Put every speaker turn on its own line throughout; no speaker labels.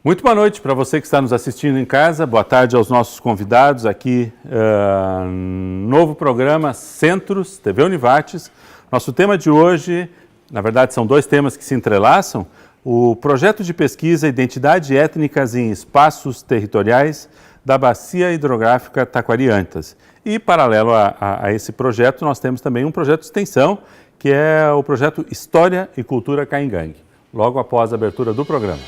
Muito boa noite para você que está nos assistindo em casa, boa tarde aos nossos convidados aqui, novo programa Centros, TV Univates. Nosso tema de hoje, na verdade são dois temas que se entrelaçam, o projeto de pesquisa Identidade Étnicas em Espaços Territoriais da Bacia Hidrográfica Taquariantas. E paralelo a esse projeto, nós temos também um projeto de extensão, que é o projeto História e Cultura Caingangue, logo após a abertura do programa.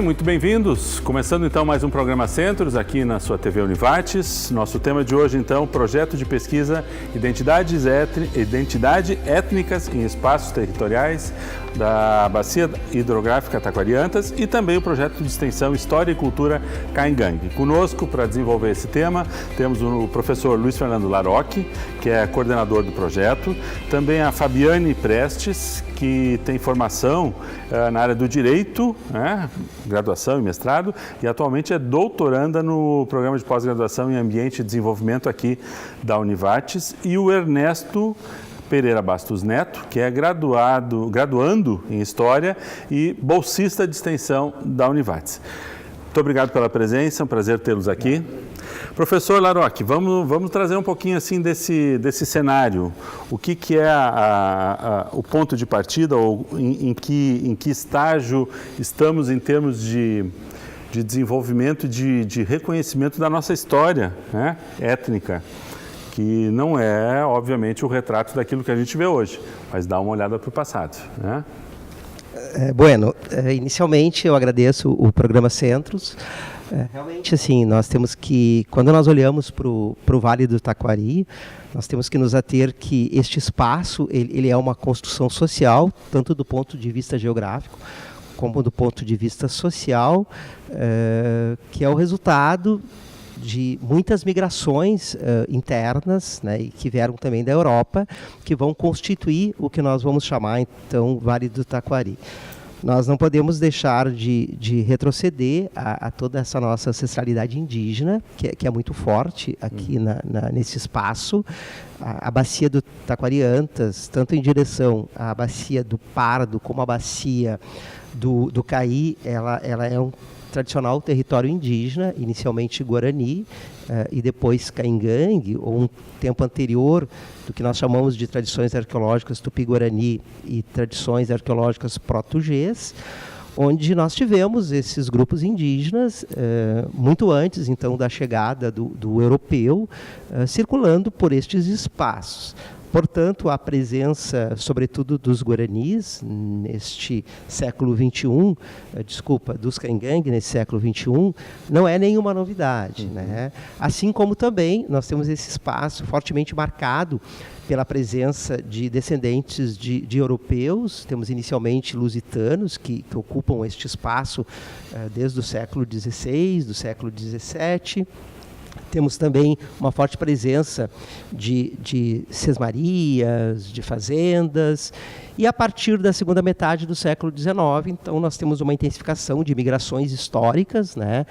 Muito bem-vindos. Começando então mais um programa Centros aqui na sua TV Univates. Nosso tema de hoje então, projeto de pesquisa Identidade Étnicas em Espaços Territoriais da Bacia Hidrográfica Taquariantas e também o projeto de extensão História e Cultura Caingangue. Conosco para desenvolver esse tema temos o professor Luiz Fernando Larocchi, que é coordenador do projeto, também a Fabiane Prestes, que tem formação na área do Direito, né, graduação e mestrado, e atualmente é doutoranda no programa de pós-graduação em Ambiente e Desenvolvimento aqui da Univates, e o Ernesto Pereira Bastos Neto, que é graduando em História e bolsista de extensão da Univates. Muito obrigado pela presença, é um prazer tê-los aqui. Professor Larocchi, vamos trazer um pouquinho assim desse cenário. O que é o ponto de partida ou em que estágio estamos em termos de desenvolvimento, de reconhecimento da nossa história, né, étnica, que não é, obviamente, o retrato daquilo que a gente vê hoje, mas dá uma olhada para o passado, né?
Inicialmente eu agradeço o programa Centros. Realmente, assim, nós temos que, quando nós olhamos para o Vale do Taquari, nós temos que nos ater que este espaço, ele é uma construção social, tanto do ponto de vista geográfico, como do ponto de vista social, que é o resultado de muitas migrações internas, né, e que vieram também da Europa, que vão constituir o que nós vamos chamar, então, Vale do Taquari. Nós não podemos deixar de retroceder a toda essa nossa ancestralidade indígena, que é muito forte aqui nesse espaço. A bacia do Taquariantas, tanto em direção à bacia do Pardo como a bacia do Caí, ela é um tradicional território indígena, inicialmente Guarani, e depois Caingangue, ou um tempo anterior do que nós chamamos de tradições arqueológicas Tupi-Guarani e tradições arqueológicas Pró-Tugês, onde nós tivemos esses grupos indígenas, muito antes então da chegada do europeu, circulando por estes espaços. Portanto, a presença, sobretudo, dos Guaranis neste século XXI, dos Caingangue nesse século XXI, não é nenhuma novidade, né? Assim como também nós temos esse espaço fortemente marcado pela presença de descendentes de europeus. Temos inicialmente lusitanos que ocupam este espaço desde o século XVI, do século XVII. Temos também uma forte presença de sesmarias, de fazendas, e a partir da segunda metade do século XIX, então, nós temos uma intensificação de migrações históricas, né?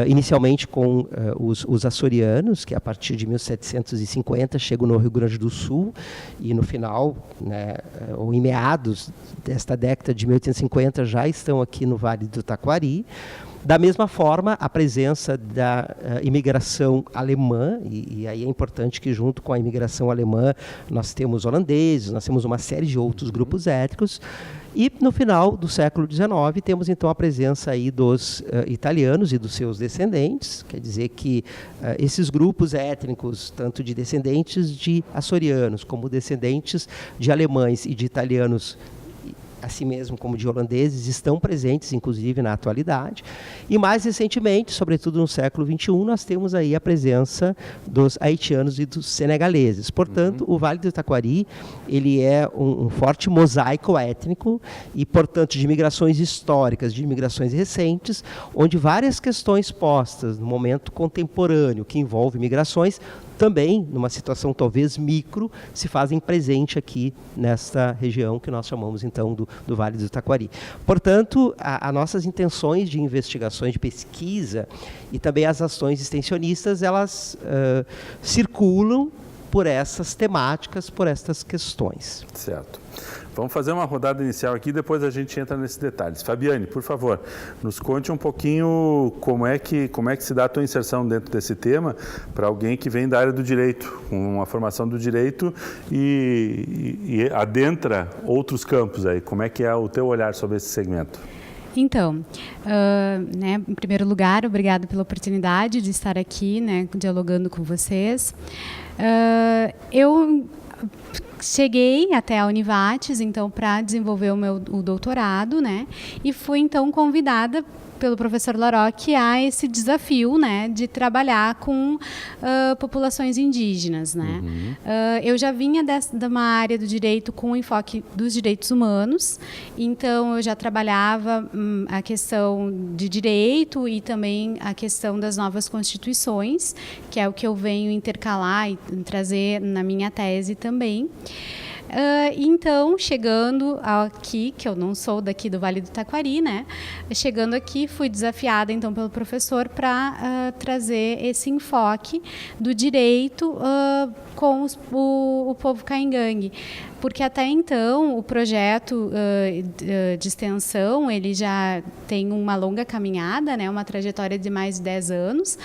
Inicialmente com os açorianos, que a partir de 1750 chegam no Rio Grande do Sul, e no final, né, ou em meados desta década de 1850, já estão aqui no Vale do Taquari. Da mesma forma, a presença da imigração alemã, e aí é importante que junto com a imigração alemã nós temos holandeses, nós temos uma série de outros grupos étnicos, e no final do século XIX temos então a presença aí dos italianos e dos seus descendentes, quer dizer que esses grupos étnicos, tanto de descendentes de açorianos como descendentes de alemães e de italianos assim mesmo como de holandeses, estão presentes, inclusive, na atualidade. E mais recentemente, sobretudo no século XXI, nós temos aí a presença dos haitianos e dos senegaleses. Portanto, o Vale do Taquari, ele é um forte mosaico étnico e, portanto, de migrações históricas, de migrações recentes, onde várias questões postas no momento contemporâneo, que envolve migrações, também, numa situação talvez micro, se fazem presente aqui nesta região que nós chamamos, então, do Vale do Taquari. Portanto, as nossas intenções de investigações, de pesquisa e também as ações extensionistas, elas circulam por essas temáticas, por estas questões.
Certo. Vamos fazer uma rodada inicial aqui, depois a gente entra nesses detalhes. Fabiane, por favor, nos conte um pouquinho como é que se dá a tua inserção dentro desse tema para alguém que vem da área do direito, com uma formação do direito e adentra outros campos aí. Como é que é o teu olhar sobre esse segmento?
Então, em primeiro lugar, obrigado pela oportunidade de estar aqui, dialogando com vocês. Eu cheguei até a Univates, então, para desenvolver o doutorado, e fui, então, convidada pelo professor Larocque a esse desafio, de trabalhar com populações indígenas, eu já vinha de uma área do direito com enfoque dos direitos humanos, então eu já trabalhava a questão de direito e também a questão das novas constituições, que é o que eu venho intercalar e trazer na minha tese também. Então, chegando aqui, que eu não sou daqui do Vale do Taquari, chegando aqui, fui desafiada então pelo professor para trazer esse enfoque do direito com o povo caingangue, porque até então o projeto de extensão ele já tem uma longa caminhada, uma trajetória de mais de 10 anos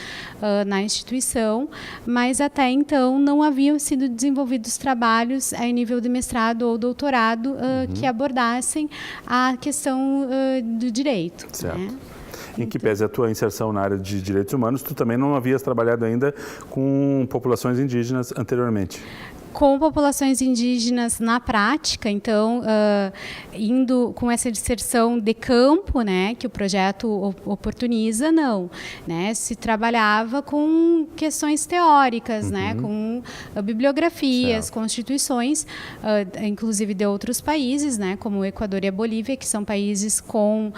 na instituição, mas até então não haviam sido desenvolvidos trabalhos em nível de mestrado ou doutorado que abordassem a questão do direito.
Certo. Em que pese a tua inserção na área de direitos humanos, tu também não havias trabalhado ainda com populações indígenas anteriormente.
Com populações indígenas na prática, então, indo com essa inserção de campo, que o projeto oportuniza, não. Se trabalhava com questões teóricas, com bibliografias, certo, constituições, inclusive de outros países, como o Equador e a Bolívia, que são países com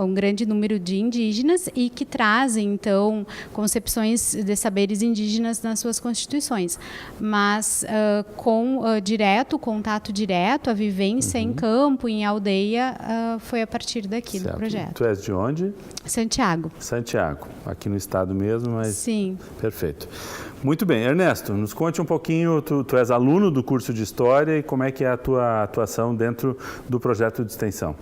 um grande número de indígenas e que trazem, então, concepções de saberes indígenas nas suas constituições. Mas com contato direto, a vivência em campo, em aldeia, foi a partir daqui, certo, do projeto.
Tu és de onde?
Santiago.
Santiago, aqui no estado mesmo, mas...
Sim.
Perfeito. Muito bem. Ernesto, nos conte um pouquinho, tu és aluno do curso de História e como é que é a tua atuação dentro do projeto de extensão?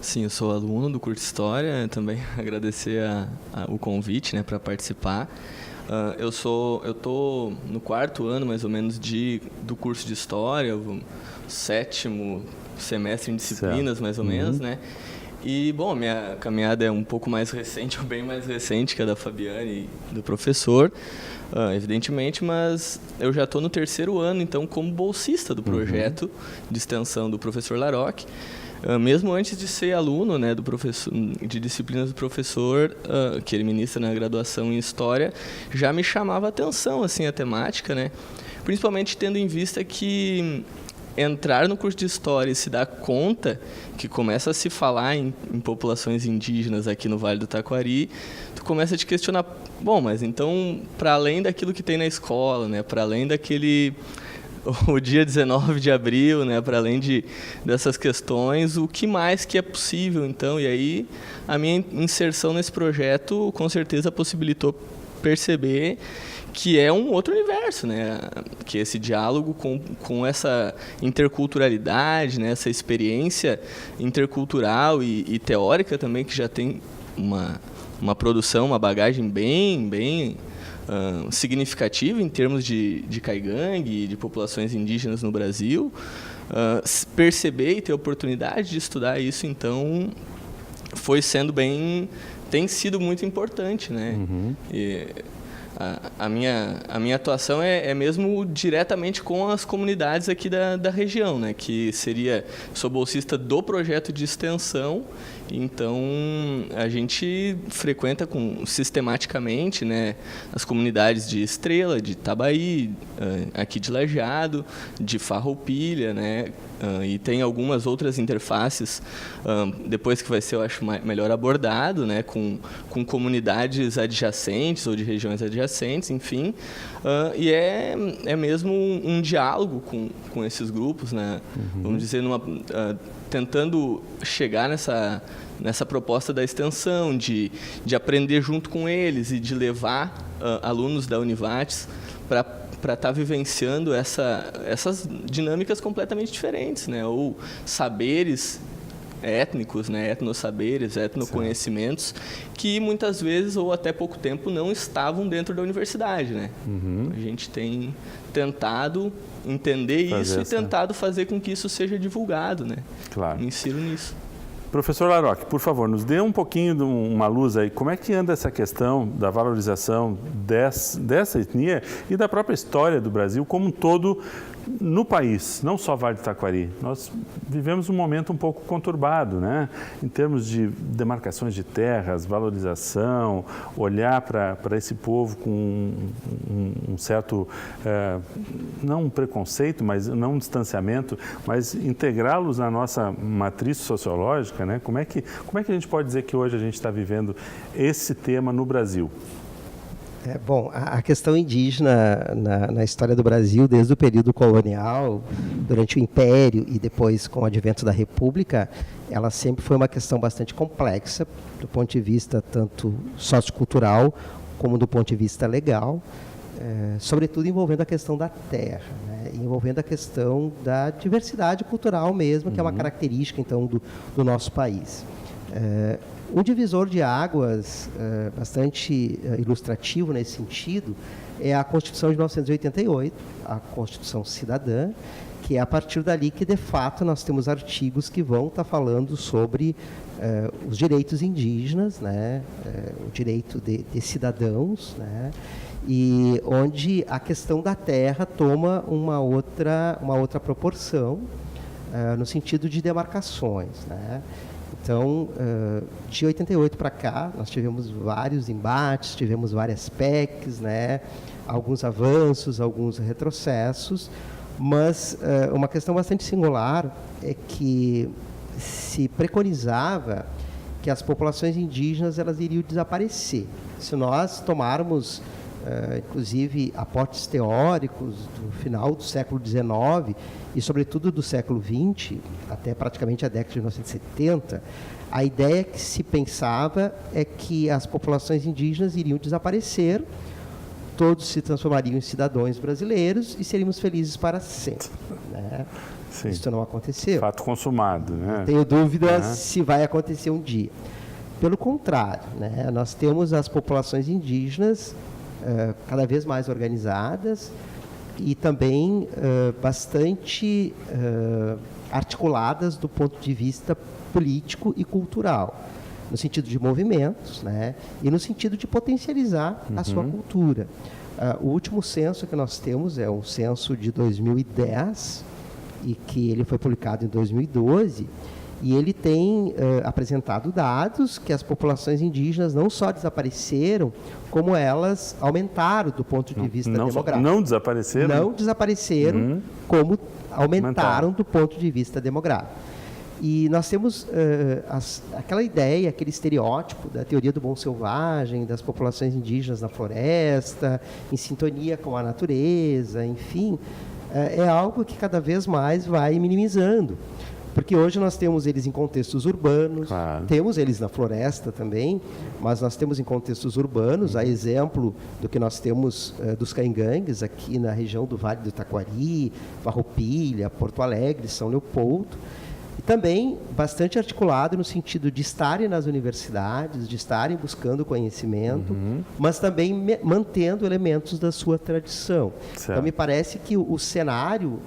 Sim, eu sou aluno do curso de História, também agradecer o convite para participar. Eu estou no 4º ano, mais ou menos, do curso de História, o 7º semestre em disciplinas, certo, mais ou menos, E, bom, minha caminhada é um pouco mais recente, ou bem mais recente que a da Fabiane e do professor, evidentemente, mas eu já estou no 3º ano, então, como bolsista do projeto de extensão do professor Larocque. Mesmo antes de ser aluno do professor, de disciplinas do professor, que ele ministra na graduação em História, já me chamava a atenção assim, a temática, principalmente tendo em vista que entrar no curso de História e se dar conta que começa a se falar em populações indígenas aqui no Vale do Taquari, tu começa a te questionar, bom, mas então, para além daquilo que tem na escola, para além daquele... o dia 19 de abril, para além dessas questões, o que mais que é possível, então? E aí, a minha inserção nesse projeto, com certeza, possibilitou perceber que é um outro universo, que esse diálogo com essa interculturalidade, essa experiência intercultural e teórica também, que já tem uma produção, uma bagagem bem significativa em termos de caingangue e de populações indígenas no Brasil, perceber e ter a oportunidade de estudar isso, então, tem sido muito importante, a minha atuação é mesmo diretamente com as comunidades aqui da região, né? Que sou bolsista do projeto de extensão, então a gente frequenta sistematicamente, né, as comunidades de Estrela, de Itabaí, aqui de Lajeado, de Farroupilha, né? E tem algumas outras interfaces, depois que vai ser, eu acho, melhor abordado, né, com comunidades adjacentes ou de regiões adjacentes, enfim. E é mesmo um diálogo com esses grupos, né? Vamos dizer, tentando chegar nessa proposta da extensão, de aprender junto com eles e de levar alunos da Univates para estar vivenciando essas dinâmicas completamente diferentes, né? Ou saberes étnicos, né? Etnossaberes, etnoconhecimentos, que muitas vezes, ou até pouco tempo, não estavam dentro da universidade, né? A gente tem tentado entender isso e tentado fazer com que isso seja divulgado, né?
Claro.
Me insiro nisso.
Professor Laroque, por favor, nos dê um pouquinho de uma luz aí. Como é que anda essa questão da valorização dessa etnia e da própria história do Brasil como um todo no país, não só Vale do Taquari? Nós vivemos um momento um pouco conturbado, né? Em termos de demarcações de terras, valorização, olhar para esse povo com um certo, não um preconceito, mas não um distanciamento, mas integrá-los na nossa matriz sociológica, né? Como é que a gente pode dizer que hoje a gente está vivendo esse tema no Brasil?
Bom, a questão indígena na história do Brasil, desde o período colonial, durante o Império e depois com o advento da República, ela sempre foi uma questão bastante complexa, do ponto de vista tanto sociocultural como do ponto de vista legal, sobretudo envolvendo a questão da terra, né? Envolvendo a questão da diversidade cultural mesmo, que é uma característica, então, do nosso país. Um divisor de águas bastante ilustrativo nesse sentido é a Constituição de 1988, a Constituição Cidadã, que é a partir dali que, de fato, nós temos artigos que vão estar falando sobre os direitos indígenas, né? O direito de cidadãos, né? E onde a questão da terra toma uma outra proporção no sentido de demarcações, né? Então, de 88 para cá, nós tivemos vários embates, tivemos várias PECs, né? Alguns avanços, alguns retrocessos, mas uma questão bastante singular é que se preconizava que as populações indígenas elas iriam desaparecer. Se nós tomarmos, inclusive, aportes teóricos do final do século XIX e, sobretudo, do século XX, até praticamente a década de 1970, a ideia que se pensava é que as populações indígenas iriam desaparecer, todos se transformariam em cidadãos brasileiros e seríamos felizes para sempre, né?
Sim.
Isso não aconteceu.
Fato consumado, né?
Tenho dúvidas se vai acontecer um dia. Pelo contrário, né? Nós temos as populações indígenas cada vez mais organizadas e também bastante articuladas do ponto de vista político e cultural, no sentido de movimentos, né? E no sentido de potencializar a sua cultura. O último censo que nós temos é um censo de 2010 e que ele foi publicado em 2012 e ele tem apresentado dados que as populações indígenas não só desapareceram, como elas aumentaram do ponto de vista demográfico.
Não desapareceram?
Não desapareceram, como aumentaram do ponto de vista demográfico. E nós temos aquela ideia, aquele estereótipo da teoria do bom selvagem, das populações indígenas na floresta, em sintonia com a natureza, enfim, é algo que cada vez mais vai minimizando. Porque hoje nós temos eles em contextos urbanos, claro. Temos eles na floresta também, mas nós temos em contextos urbanos, a exemplo do que nós temos dos caingangues aqui na região do Vale do Taquari, Farroupilha, Porto Alegre, São Leopoldo. E também bastante articulado no sentido de estarem nas universidades, de estarem buscando conhecimento, mas também mantendo elementos da sua tradição.
Certo.
Então, me parece que o cenário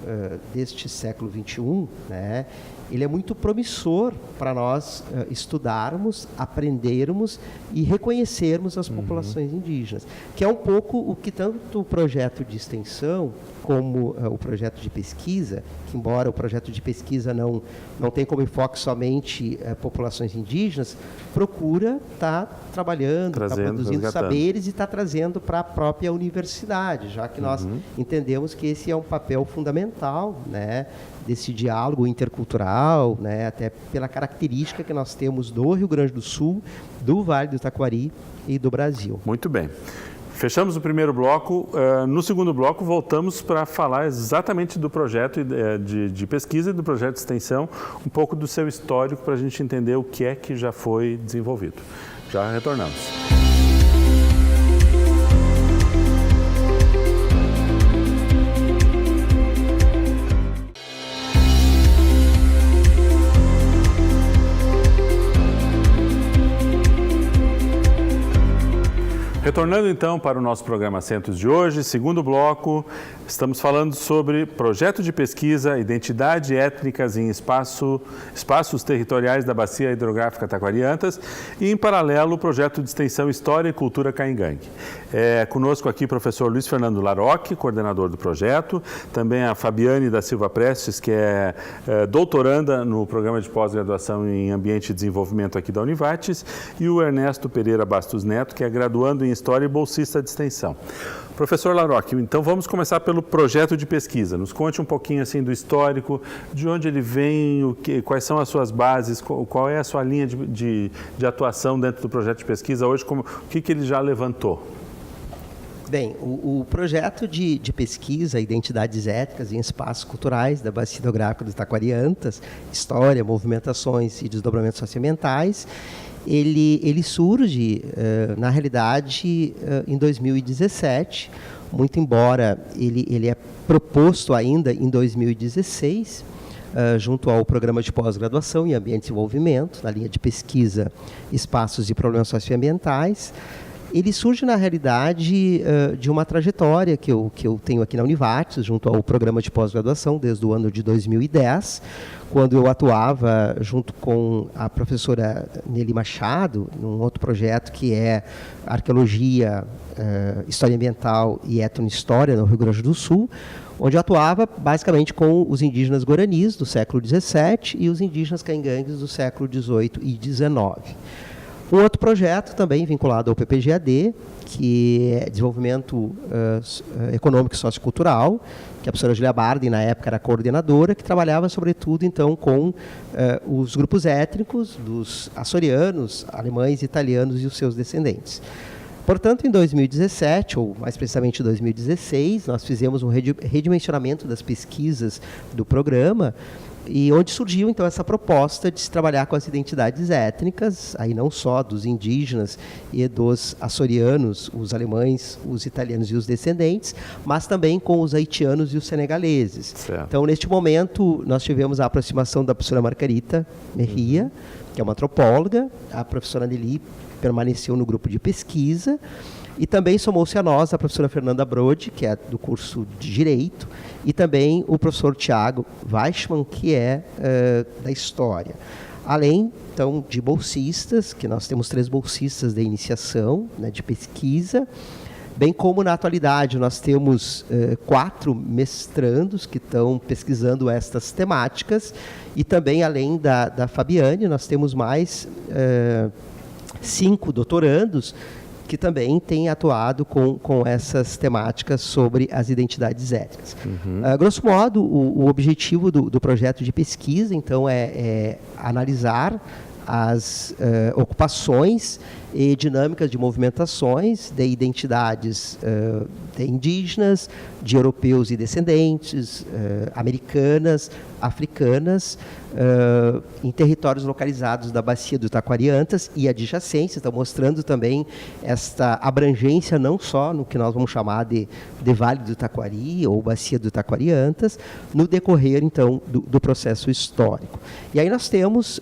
deste século XXI, né, ele é muito promissor para nós estudarmos, aprendermos e reconhecermos as populações indígenas, que é um pouco o que tanto o projeto de extensão como o projeto de pesquisa, que embora o projeto de pesquisa não tenha como enfoque somente populações indígenas, procura estar trabalhando, está produzindo
resgatando
saberes e está trazendo para a própria universidade, já que nós entendemos que esse é um papel fundamental, né, desse diálogo intercultural, né, até pela característica que nós temos do Rio Grande do Sul, do Vale do Taquari e do Brasil.
Muito bem. Fechamos o primeiro bloco. No segundo bloco, voltamos para falar exatamente do projeto de pesquisa e do projeto de extensão, um pouco do seu histórico, para a gente entender o que é que já foi desenvolvido. Já retornamos. Retornando então para o nosso programa Centros de hoje, segundo bloco, estamos falando sobre projeto de pesquisa, identidade étnicas em espaços territoriais da Bacia Hidrográfica Taquariantas e, em paralelo, o projeto de extensão História e Cultura Caingangue. Conosco aqui o professor Luiz Fernando Larocque, coordenador do projeto, também a Fabiane da Silva Prestes, que é doutoranda no programa de pós-graduação em Ambiente e Desenvolvimento aqui da Univates, e o Ernesto Pereira Bastos Neto, que é graduando em História e bolsista de extensão. Professor Larocque, então vamos começar pelo projeto de pesquisa. Nos conte um pouquinho assim do histórico, de onde ele vem, quais são as suas bases, qual é a sua linha de atuação dentro do projeto de pesquisa hoje, o que ele já levantou?
Bem, o projeto de pesquisa Identidades Étnicas em Espaços Culturais da Bacia Hidrográfica do Taquariantas, História, Movimentações e Desdobramentos Socioambientais, ele surge, na realidade, em 2017, muito embora ele é proposto ainda em 2016, junto ao Programa de Pós-Graduação em Ambiente e Desenvolvimento, na linha de pesquisa Espaços e Problemas Socioambientais. Ele surge, na realidade, de uma trajetória que eu tenho aqui na Univates, junto ao Programa de Pós-Graduação, desde o ano de 2010, quando eu atuava junto com a professora Nelly Machado, num outro projeto que é Arqueologia, História Ambiental e Etnohistória no Rio Grande do Sul, onde eu atuava basicamente com os indígenas guaranis do século XVII e os indígenas caingangues do século XVIII e XIX. Um outro projeto também vinculado ao PPGAD, que é Desenvolvimento Econômico e Sociocultural, que a professora Julia Bardi, na época, era coordenadora, que trabalhava, sobretudo, então, com os grupos étnicos dos açorianos, alemães, italianos e os seus descendentes. Portanto, em 2017, ou mais precisamente em 2016, nós fizemos um redimensionamento das pesquisas do programa, e onde surgiu, então, essa proposta de se trabalhar com as identidades étnicas, aí não só dos indígenas e dos açorianos, os alemães, os italianos e os descendentes, mas também com os haitianos e os senegaleses. Certo. Então, neste momento, nós tivemos a aproximação da professora Margarita Merria, que é uma antropóloga, a professora Nelly permaneceu no grupo de pesquisa, e também somou-se a nós a professora Fernanda Brode, que é do curso de Direito, e também o professor Tiago Weichmann, que é da História. Além, então, de bolsistas, que nós temos 3 bolsistas de iniciação, né, de pesquisa, bem como, na atualidade, nós temos 4 mestrandos que estão pesquisando estas temáticas, e também, além da Fabiane, nós temos mais 5 doutorandos, que também tem atuado com essas temáticas sobre as identidades étnicas. Grosso modo, o objetivo do projeto de pesquisa, então, é analisar as ocupações e dinâmicas de movimentações de identidades de indígenas, de europeus e descendentes, americanas, africanas, em territórios localizados da bacia do Taquariantas e adjacências, então mostrando também esta abrangência não só no que nós vamos chamar de Vale do Taquari ou bacia do Taquariantas, no decorrer então do processo histórico. E aí nós temos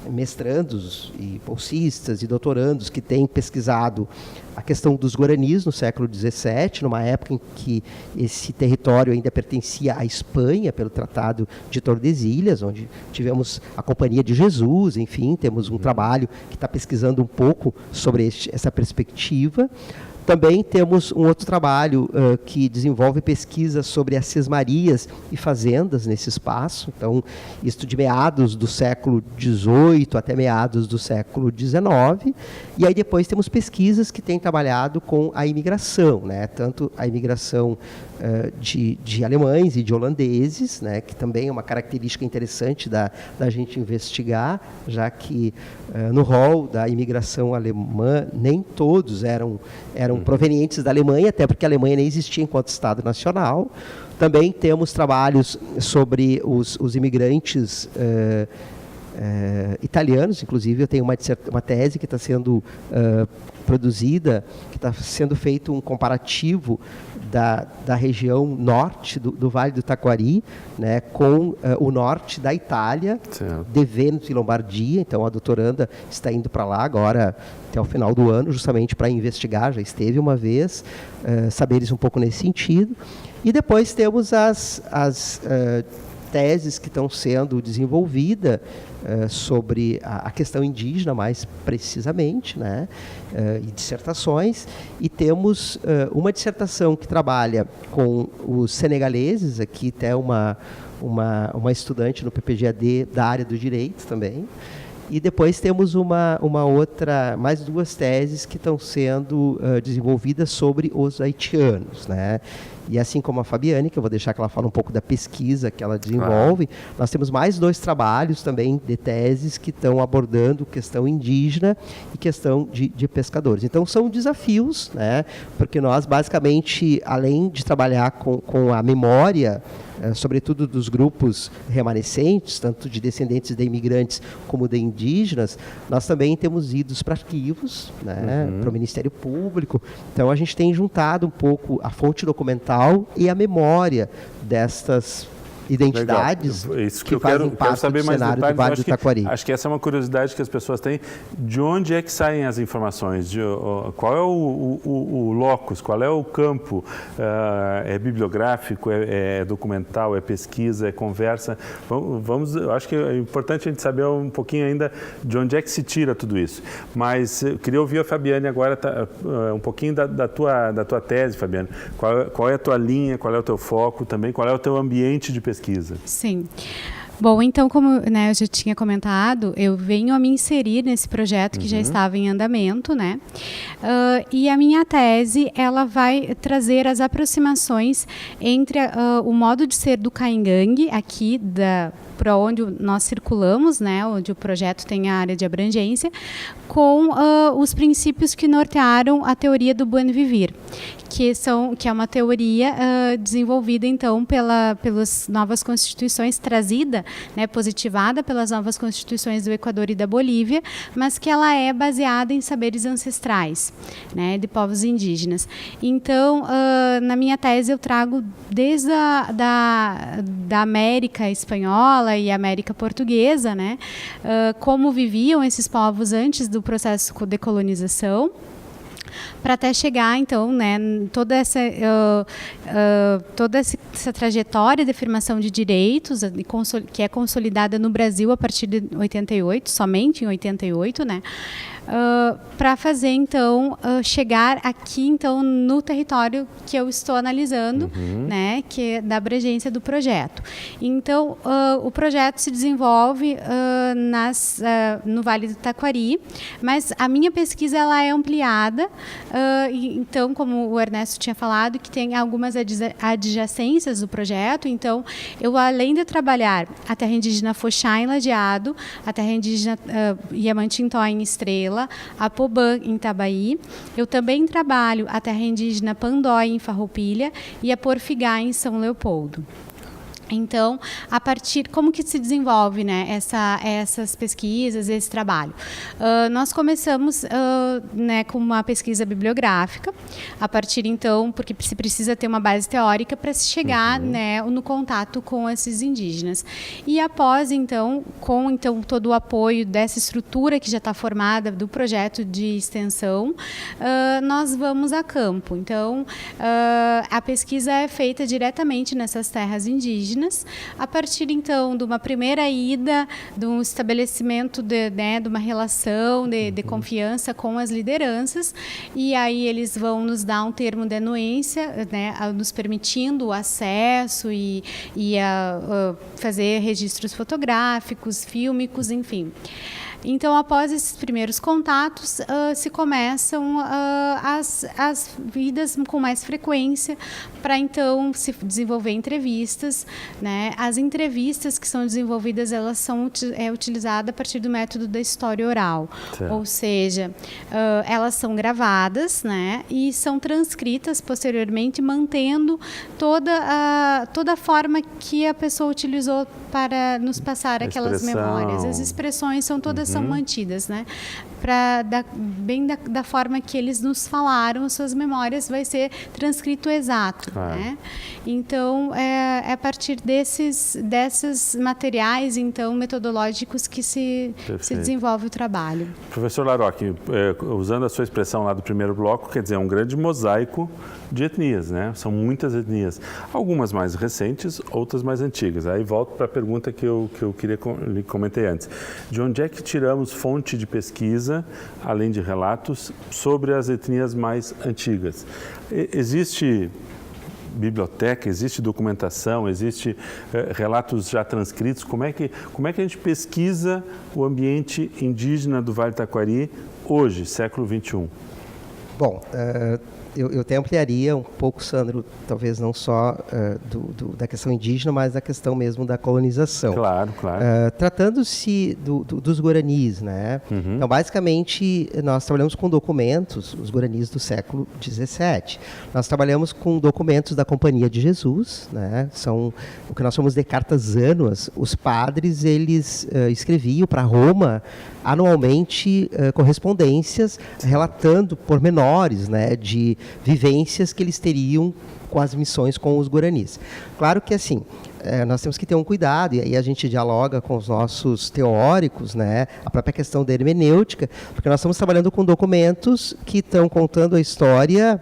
mestrandos e bolsistas e doutorandos que têm pesquisado a questão dos guaranis no século XVII, numa época em que esse território ainda pertencia à Espanha, pelo Tratado de Tordesilhas, onde tivemos a Companhia de Jesus, enfim, temos um trabalho que está pesquisando um pouco sobre essa perspectiva. Também temos um outro trabalho que desenvolve pesquisas sobre as sesmarias e fazendas nesse espaço. Então, isto de meados do século XVIII até meados do século XIX. E aí depois temos pesquisas que têm trabalhado com a imigração, né? Tanto a imigração de alemães e de holandeses, né? Que também é uma característica interessante da gente investigar, já que no rol da imigração alemã nem todos eram provenientes da Alemanha, até porque a Alemanha nem existia enquanto Estado nacional. Também temos trabalhos sobre os imigrantes italianos, inclusive eu tenho uma tese que está sendo produzida, que está sendo feito um comparativo da região norte do Vale do Taquari, né, com o norte da Itália, de Vêneto e Lombardia. Então a doutoranda está indo para lá agora até o final do ano, justamente para investigar, já esteve uma vez, saberes um pouco nesse sentido. E depois temos as teses que estão sendo desenvolvidas sobre a questão indígena, mais precisamente, né, e dissertações. E temos uma dissertação que trabalha com os senegaleses, aqui até uma estudante no PPG-AD da área do direito também. E depois temos mais duas teses que estão sendo desenvolvidas sobre os haitianos, né? E assim como a Fabiane, que eu vou deixar que ela fale um pouco da pesquisa que ela desenvolve, nós temos mais 2 trabalhos também de teses que estão abordando questão indígena e questão de pescadores. Então são desafios, né? Porque nós basicamente, além de trabalhar com a memória, sobretudo dos grupos remanescentes, tanto de descendentes de imigrantes como de indígenas, nós também temos ido para arquivos, né, para o Ministério Público. Então a gente tem juntado um pouco a fonte documental e a memória destas identidades.
Isso que eu quero saber mais detalhes.
Vale do Taquari.
Acho que essa é uma curiosidade que as pessoas têm. De onde é que saem as informações? Qual é o locus? Qual é o campo? É bibliográfico? É documental? É pesquisa? É conversa? Acho que é importante a gente saber um pouquinho ainda de onde é que se tira tudo isso. Mas eu queria ouvir a Fabiane agora, um pouquinho da tua tese, Fabiane. Qual é a tua linha? Qual é o teu foco também? Qual é o teu ambiente de pesquisa?
Sim. Bom, então, como, né, eu já tinha comentado, eu venho a me inserir nesse projeto que já estava em andamento, né? E a minha tese, ela vai trazer as aproximações entre o modo de ser do Caingangue, aqui para onde nós circulamos, né, onde o projeto tem a área de abrangência, com os princípios que nortearam a teoria do Buen Vivir, que é uma teoria desenvolvida então pelas novas constituições, trazida, né, positivada pelas novas constituições do Equador e da Bolívia, mas que ela é baseada em saberes ancestrais, né, de povos indígenas. Então, na minha tese eu trago desde da América espanhola e América portuguesa, né, como viviam esses povos antes do processo de colonização, para até chegar, então, né, toda essa trajetória de afirmação de direitos, que é consolidada no Brasil a partir de 88, somente em 88, né, para fazer, então, chegar aqui, então, no território que eu estou analisando, né, que é da abrangência do projeto. Então, o projeto se desenvolve no Vale do Taquari, mas a minha pesquisa ela é ampliada, então, como o Ernesto tinha falado, que tem algumas adjacências do projeto. Então, eu, além de trabalhar a terra indígena Foxá em Lajeado, a terra indígena Yamatintó em Estrela, Canela, Apobã, em Itabaí. Eu também trabalho a terra indígena Pandói, em Farroupilha, e a Porfigá, em São Leopoldo. Então, como que se desenvolve, né, essas pesquisas, esse trabalho? Nós começamos né, com uma pesquisa bibliográfica, a partir, então, porque se precisa ter uma base teórica para se chegar né, no contato com esses indígenas. E após, então, com todo o apoio dessa estrutura que já está formada, do projeto de extensão, nós vamos a campo. Então, a pesquisa é feita diretamente nessas terras indígenas, a partir, então, de uma primeira ida, de um estabelecimento de uma relação de confiança com as lideranças, e aí eles vão nos dar um termo de anuência, né, nos permitindo o acesso e fazer registros fotográficos, fílmicos, enfim. Então, após esses primeiros contatos, se começam as vidas com mais frequência para, então, se desenvolver entrevistas, né? As entrevistas que são desenvolvidas, elas são utilizadas a partir do método da história oral. Certo. Ou seja, elas são gravadas, né? E são transcritas posteriormente, mantendo toda a forma que a pessoa utilizou para nos passar aquelas memórias. As expressões são todas são mantidas, né? Bem da forma que eles nos falaram, suas memórias vai ser transcrito exato, claro. Né? Então, é a partir desses materiais, então, metodológicos que se desenvolve o trabalho.
Professor Larocque, usando a sua expressão lá do primeiro bloco, quer dizer, é um grande mosaico de etnias, né? São muitas etnias, algumas mais recentes, outras mais antigas. Aí volto para a pergunta que eu queria lhe comentei antes. De onde é que tiramos fonte de pesquisa, além de relatos, sobre as etnias mais antigas? Existe biblioteca, existe documentação, existe relatos já transcritos? Como é que a gente pesquisa o ambiente indígena do Vale do Taquari hoje, século XXI?
Bom, eu até ampliaria um pouco, Sandro, talvez não só da questão indígena, mas da questão mesmo da colonização.
Claro, claro.
Tratando-se dos Guaranis, né? Então, basicamente, nós trabalhamos com documentos, os Guaranis do século XVII. Nós trabalhamos com documentos da Companhia de Jesus, né? São o que nós chamamos de cartas ânuas. Os padres, eles escreviam para Roma anualmente correspondências relatando pormenores, né, de vivências que eles teriam com as missões com os Guaranis. Claro que, assim, nós temos que ter um cuidado, e aí a gente dialoga com os nossos teóricos, né, a própria questão da hermenêutica, porque nós estamos trabalhando com documentos que estão contando a história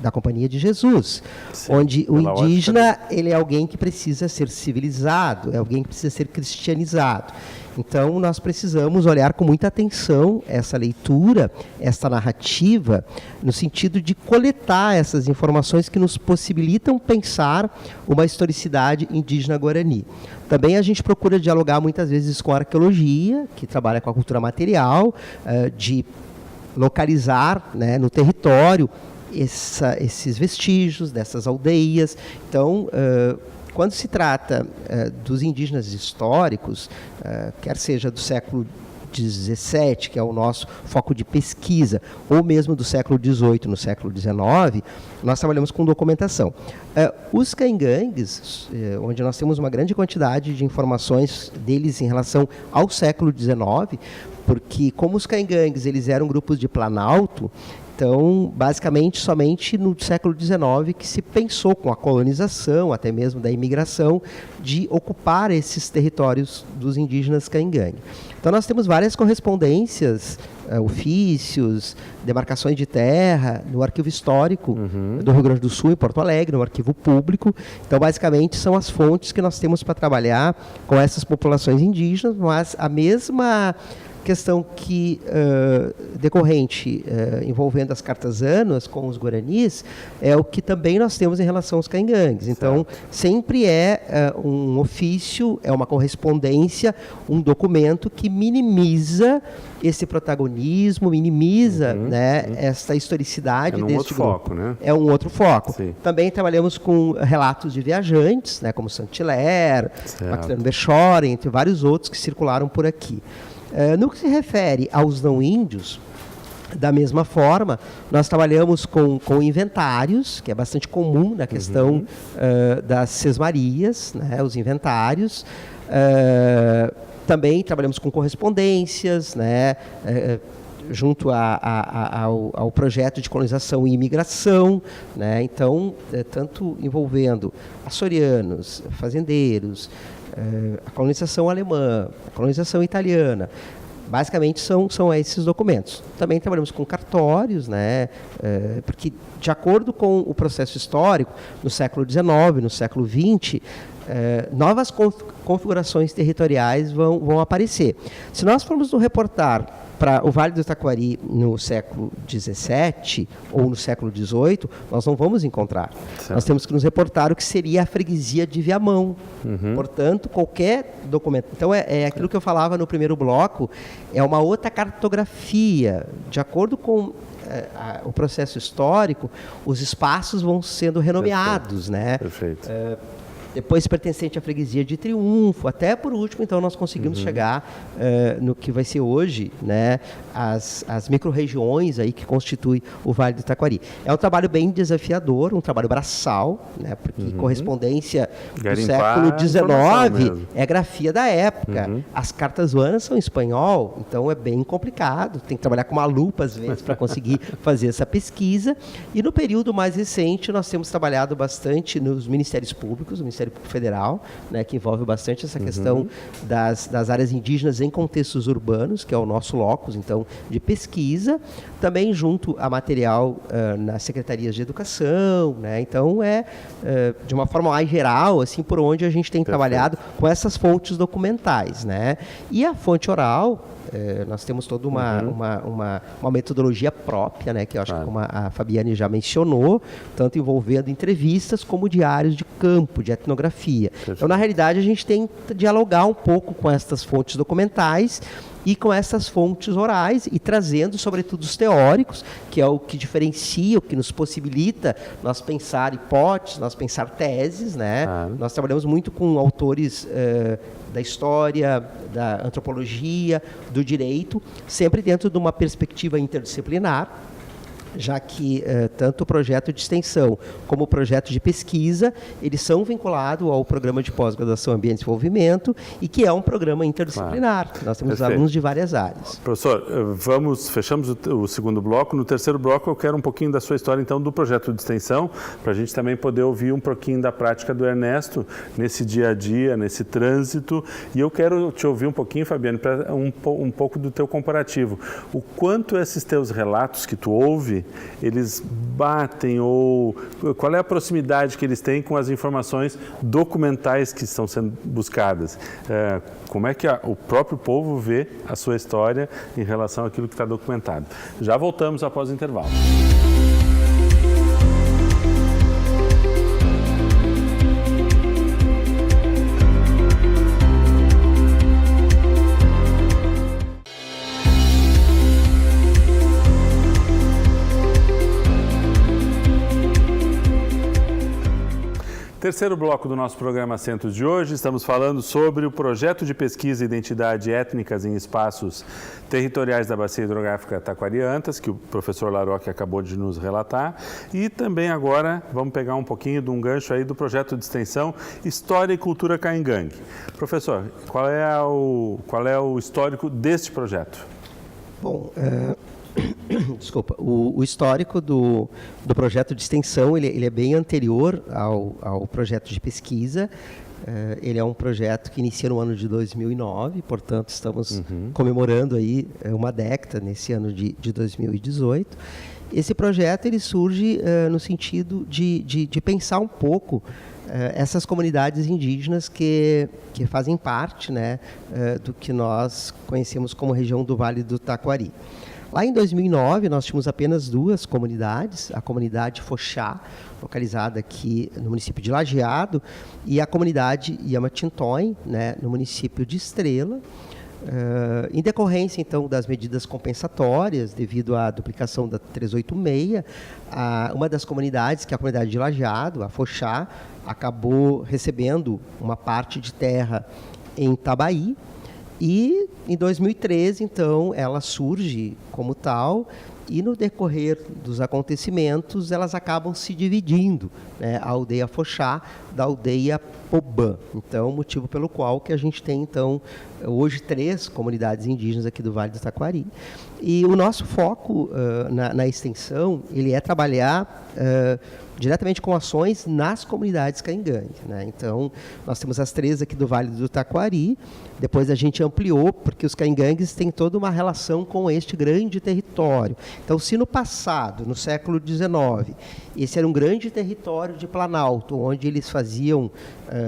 da Companhia de Jesus, sim, onde o indígena ele é alguém que precisa ser civilizado, é alguém que precisa ser cristianizado. Então, nós precisamos olhar com muita atenção essa leitura, essa narrativa, no sentido de coletar essas informações que nos possibilitam pensar uma historicidade indígena guarani. Também a gente procura dialogar muitas vezes com a arqueologia, que trabalha com a cultura material, de localizar, né, no território esses vestígios dessas aldeias. Então, quando se trata dos indígenas históricos, quer seja do século XVII, que é o nosso foco de pesquisa, ou mesmo do século XVIII, no século XIX, nós trabalhamos com documentação. Os caingangues, onde nós temos uma grande quantidade de informações deles em relação ao século XIX, porque como os caingangues eles eram grupos de planalto, então, basicamente, somente no século XIX que se pensou com a colonização, até mesmo da imigração, de ocupar esses territórios dos indígenas caingangue. Então, nós temos várias correspondências, ofícios, demarcações de terra, no arquivo histórico do Rio Grande do Sul, em Porto Alegre, no arquivo público. Então, basicamente, são as fontes que nós temos para trabalhar com essas populações indígenas, mas a mesma questão que decorrente envolvendo as cartas ânuas com os guaranis é o que também nós temos em relação aos caingangues. Então, sempre é um ofício, é uma correspondência, um documento que minimiza esse protagonismo, minimiza esta historicidade deste grupo.
Foco, né?
É um outro foco.
Sim.
Também trabalhamos com relatos de viajantes, né, como Saint-Hilaire, Maximiliano Verschoren, entre vários outros que circularam por aqui. No que se refere aos não índios, da mesma forma, nós trabalhamos com inventários, que é bastante comum na questão das sesmarias, né, os inventários. Também trabalhamos com correspondências, né, junto ao projeto de colonização e imigração, né, então, tanto envolvendo açorianos, fazendeiros, a colonização alemã, a colonização italiana. Basicamente são esses documentos. Também trabalhamos com cartórios, né, porque, de acordo com o processo histórico, no século XIX, no século XX, novas configurações territoriais vão aparecer. Se nós formos nos reportar para o Vale do Taquari no século XVII ou no século XVIII, nós não vamos encontrar. Certo. Nós temos que nos reportar o que seria a freguesia de Viamão. Portanto, qualquer documento... Então, é aquilo que eu falava no primeiro bloco, é uma outra cartografia. De acordo com o processo histórico, os espaços vão sendo renomeados. Perfeito. Né? Perfeito. Depois pertencente à freguesia de Triunfo, até por último, então, nós conseguimos chegar no que vai ser hoje, né, as micro-regiões aí que constituem o Vale do Taquari. É um trabalho bem desafiador, um trabalho braçal, né, porque correspondência do século XIX é grafia da época. As cartas vanas são em espanhol, então é bem complicado, tem que trabalhar com uma lupa, às vezes, para conseguir fazer essa pesquisa. E no período mais recente, nós temos trabalhado bastante nos ministérios públicos, o Ministério Público Federal, né, que envolve bastante essa questão das áreas indígenas em contextos urbanos, que é o nosso locus, então, de pesquisa, também junto a material nas secretarias de educação, né, então de uma forma mais geral, assim, por onde a gente tem trabalhado com essas fontes documentais, né, e a fonte oral, nós temos toda uma metodologia própria, né, que eu acho que, como a Fabiane já mencionou, tanto envolvendo entrevistas como diários de campo, de etnografia. Então, na realidade, a gente tem que dialogar um pouco com essas fontes documentais e com essas fontes orais e trazendo, sobretudo, os teóricos, que é o que diferencia, o que nos possibilita nós pensar hipóteses, nós pensar teses, né? Nós trabalhamos muito com autores da história, da antropologia, do direito, sempre dentro de uma perspectiva interdisciplinar, já que tanto o projeto de extensão como o projeto de pesquisa, eles são vinculados ao programa de pós-graduação Ambiente e Desenvolvimento, e que é um programa interdisciplinar. Nós temos alunos de várias áreas.
Professor, fechamos o segundo bloco. No terceiro bloco, eu quero um pouquinho da sua história, então, do projeto de extensão, para a gente também poder ouvir um pouquinho da prática do Ernesto nesse dia a dia, nesse trânsito. E eu quero te ouvir um pouquinho, Fabiane, para um pouco do teu comparativo. O quanto esses teus relatos que tu ouve, eles batem, ou qual é a proximidade que eles têm com as informações documentais que estão sendo buscadas? Como é que o próprio povo vê a sua história em relação àquilo que está documentado? Já voltamos após o intervalo. Terceiro bloco do nosso programa Centros de hoje, estamos falando sobre o projeto de pesquisa e identidade étnicas em espaços territoriais da Bacia Hidrográfica Taquari-Antas, que o professor Laroque acabou de nos relatar, e também agora vamos pegar um pouquinho de um gancho aí do projeto de extensão História e Cultura Caingangue. Professor, qual é o histórico deste projeto?
Bom, desculpa, o histórico do projeto de extensão, ele é bem anterior ao projeto de pesquisa. Ele é um projeto que inicia no ano de 2009, portanto estamos comemorando aí uma década nesse ano de 2018. Esse projeto ele surge no sentido de pensar um pouco essas comunidades indígenas que fazem parte, né, do que nós conhecemos como região do Vale do Taquari. Lá em 2009, nós tínhamos apenas duas comunidades, a comunidade Foxá, localizada aqui no município de Lajeado, e a comunidade Yamatintói, né, no município de Estrela. Em decorrência, então, das medidas compensatórias, devido à duplicação da 386, uma das comunidades, que é a comunidade de Lajeado, a Foxá, acabou recebendo uma parte de terra em Tabaí, E em 2013, então, ela surge como tal, e no decorrer dos acontecimentos elas acabam se dividindo, né? A aldeia Foxá da aldeia Pobã. Então, motivo pelo qual que a gente tem, então, hoje 3 comunidades indígenas aqui do Vale do Taquari. E o nosso foco na extensão, ele é trabalhar diretamente com ações nas comunidades caingangue, né? Então, nós temos as 3 aqui do Vale do Taquari, depois a gente ampliou, porque os caingangues têm toda uma relação com este grande território. Então, se no passado, no século XIX, esse era um grande território de Planalto, onde eles faziam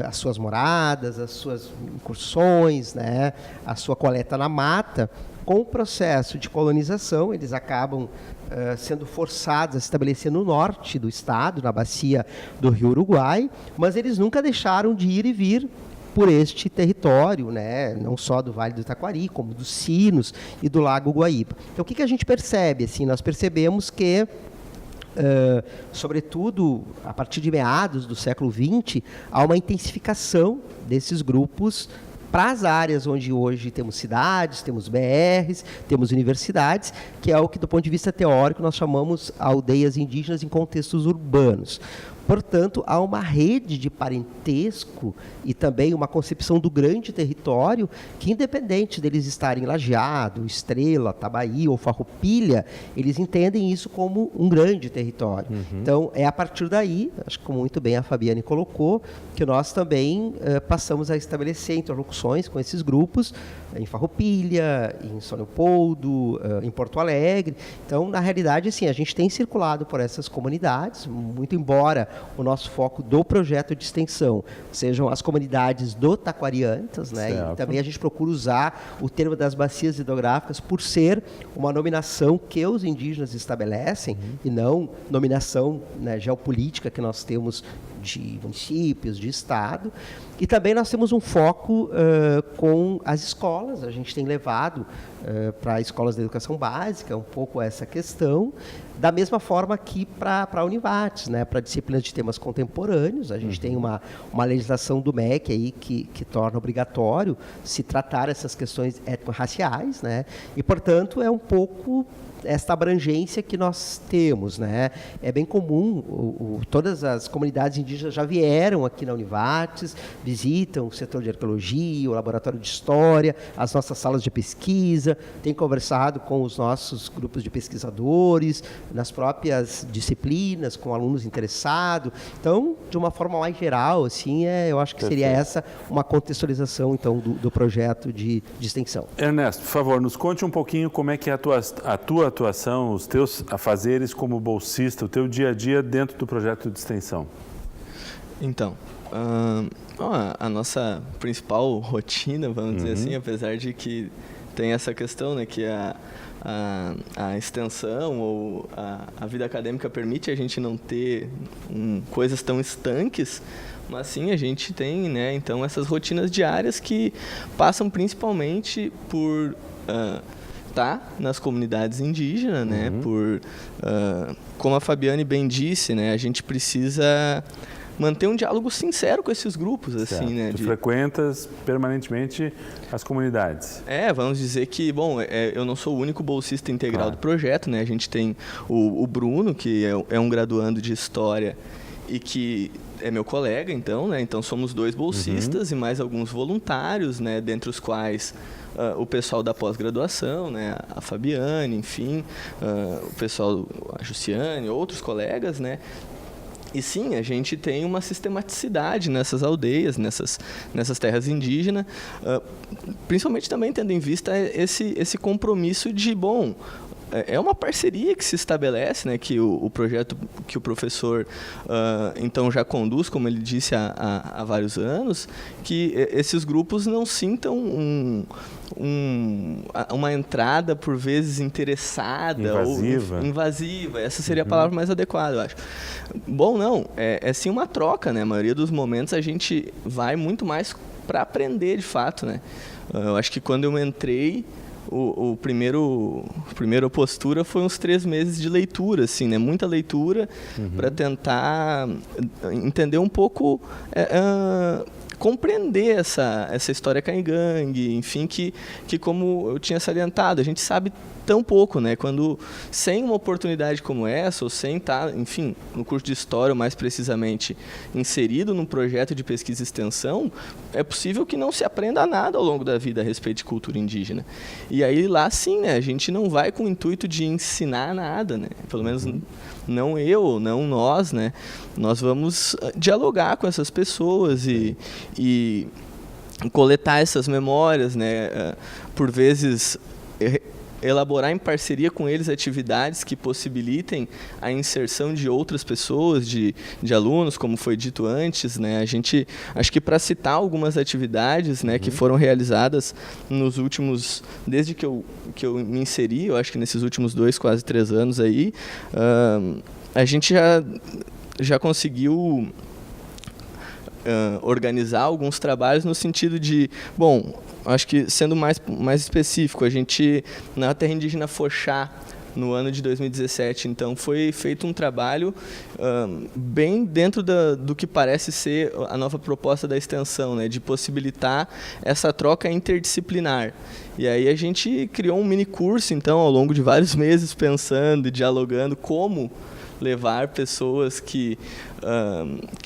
as suas moradas, as suas incursões, né, a sua coleta na mata, com o processo de colonização, eles acabam sendo forçados a se estabelecer no norte do estado, na bacia do Rio Uruguai, mas eles nunca deixaram de ir e vir por este território, né, não só do Vale do Taquari, como dos Sinos e do Lago Guaíba. Então, o que a gente percebe? Assim, nós percebemos que, sobretudo a partir de meados do século XX, há uma intensificação desses grupos para as áreas onde hoje temos cidades, temos BRs, temos universidades, que é o que, do ponto de vista teórico, nós chamamos aldeias indígenas em contextos urbanos. Portanto, há uma rede de parentesco e também uma concepção do grande território que, independente deles estarem em Lajeado, Estrela, Tabaí ou Farroupilha, eles entendem isso como um grande território. Então, é a partir daí, acho que como muito bem a Fabiane colocou, que nós também passamos a estabelecer interlocuções com esses grupos em Farroupilha, em São Leopoldo, em Porto Alegre. Então, na realidade, assim, a gente tem circulado por essas comunidades, muito embora o nosso foco do projeto de extensão sejam as comunidades do Taquariantas, né? E também a gente procura usar o termo das bacias hidrográficas por ser uma nominação que os indígenas estabelecem e não nominação, né, geopolítica que nós temos de municípios, de estado. E também nós temos um foco com as escolas. A gente tem levado para escolas de educação básica um pouco essa questão, da mesma forma que para a Univates, né, para disciplinas de temas contemporâneos. A gente tem uma legislação do MEC aí que torna obrigatório se tratar essas questões étnico-raciais, né, e, portanto, é um pouco esta abrangência que nós temos, né? É bem comum, todas as comunidades indígenas já vieram aqui na Univates, visitam o setor de arqueologia, o laboratório de história, as nossas salas de pesquisa, têm conversado com os nossos grupos de pesquisadores, nas próprias disciplinas, com alunos interessados. Então, de uma forma mais geral, assim, eu acho que seria essa uma contextualização, então, do projeto de extensão.
Ernesto, por favor, nos conte um pouquinho como é que é a tua atuação, os teus afazeres como bolsista, o teu dia a dia dentro do projeto de extensão.
Então, a nossa principal rotina, vamos dizer assim, apesar de que tem essa questão, né, que a extensão ou a vida acadêmica permite a gente não ter coisas tão estanques, mas sim a gente tem, né, então, essas rotinas diárias que passam principalmente por estar nas comunidades indígenas, né, por, como a Fabiane bem disse, né, a gente precisa manter um diálogo sincero com esses grupos, assim, né?
Tu frequentas permanentemente as comunidades.
Vamos dizer que, bom, eu não sou o único bolsista integral do projeto, né? A gente tem o Bruno, que é um graduando de História e que é meu colega, então, né? Então, somos 2 bolsistas e mais alguns voluntários, né? Dentre os quais o pessoal da pós-graduação, né? A Fabiane, enfim, o pessoal, a Jussiane, outros colegas, né? E sim, a gente tem uma sistematicidade nessas aldeias, nessas terras indígenas, principalmente também tendo em vista esse compromisso de, bom, é uma parceria que se estabelece, né, que o projeto que o professor então já conduz, como ele disse, há vários anos, que esses grupos não sintam uma entrada, por vezes, interessada
invasiva.
Ou invasiva. Essa seria a palavra mais adequada, eu acho. Bom, não, é sim uma troca, né? A maioria dos momentos a gente vai muito mais para aprender, de fato, né? Eu acho que quando eu entrei, a primeira postura foi uns 3 meses de leitura, assim, né? Muita leitura para tentar entender um pouco, compreender essa história caingangue, enfim, que como eu tinha salientado, a gente sabe tão pouco, né? Quando sem uma oportunidade como essa, ou sem estar, enfim, no curso de História, ou mais precisamente, inserido num projeto de pesquisa e extensão, é possível que não se aprenda nada ao longo da vida a respeito de cultura indígena. E aí lá sim, né? A gente não vai com o intuito de ensinar nada, né? Pelo menos não eu, não nós, né? Nós vamos dialogar com essas pessoas e coletar essas memórias, né? Por vezes elaborar em parceria com eles atividades que possibilitem a inserção de outras pessoas, de alunos, como foi dito antes, né? A gente, acho que para citar algumas atividades, né, que foram realizadas nos últimos, desde que eu me inseri, eu acho que nesses últimos 2, quase 3 anos aí, a gente já conseguiu organizar alguns trabalhos no sentido de, bom, acho que sendo mais específico, a gente, na terra indígena Foxá, no ano de 2017, então, foi feito um trabalho bem dentro do que parece ser a nova proposta da extensão, né, de possibilitar essa troca interdisciplinar. E aí a gente criou um mini curso, então, ao longo de vários meses, pensando e dialogando como levar pessoas que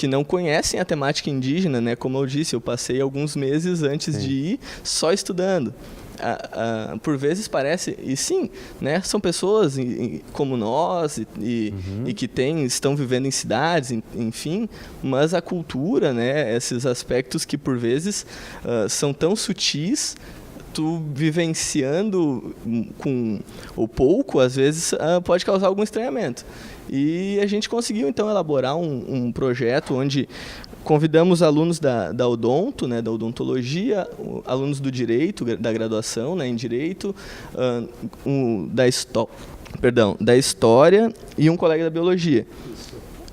não conhecem a temática indígena, né? Como eu disse, eu passei alguns meses antes de ir só estudando. Por vezes parece, e sim, né? São pessoas como nós e que estão vivendo em cidades, enfim, mas a cultura, né? Esses aspectos que por vezes são tão sutis, tu vivenciando com ou pouco, às vezes pode causar algum estranhamento. E a gente conseguiu, então, elaborar um projeto onde convidamos alunos da Odonto, né, da odontologia, alunos do direito, da graduação, né, em direito, da história e um colega da biologia.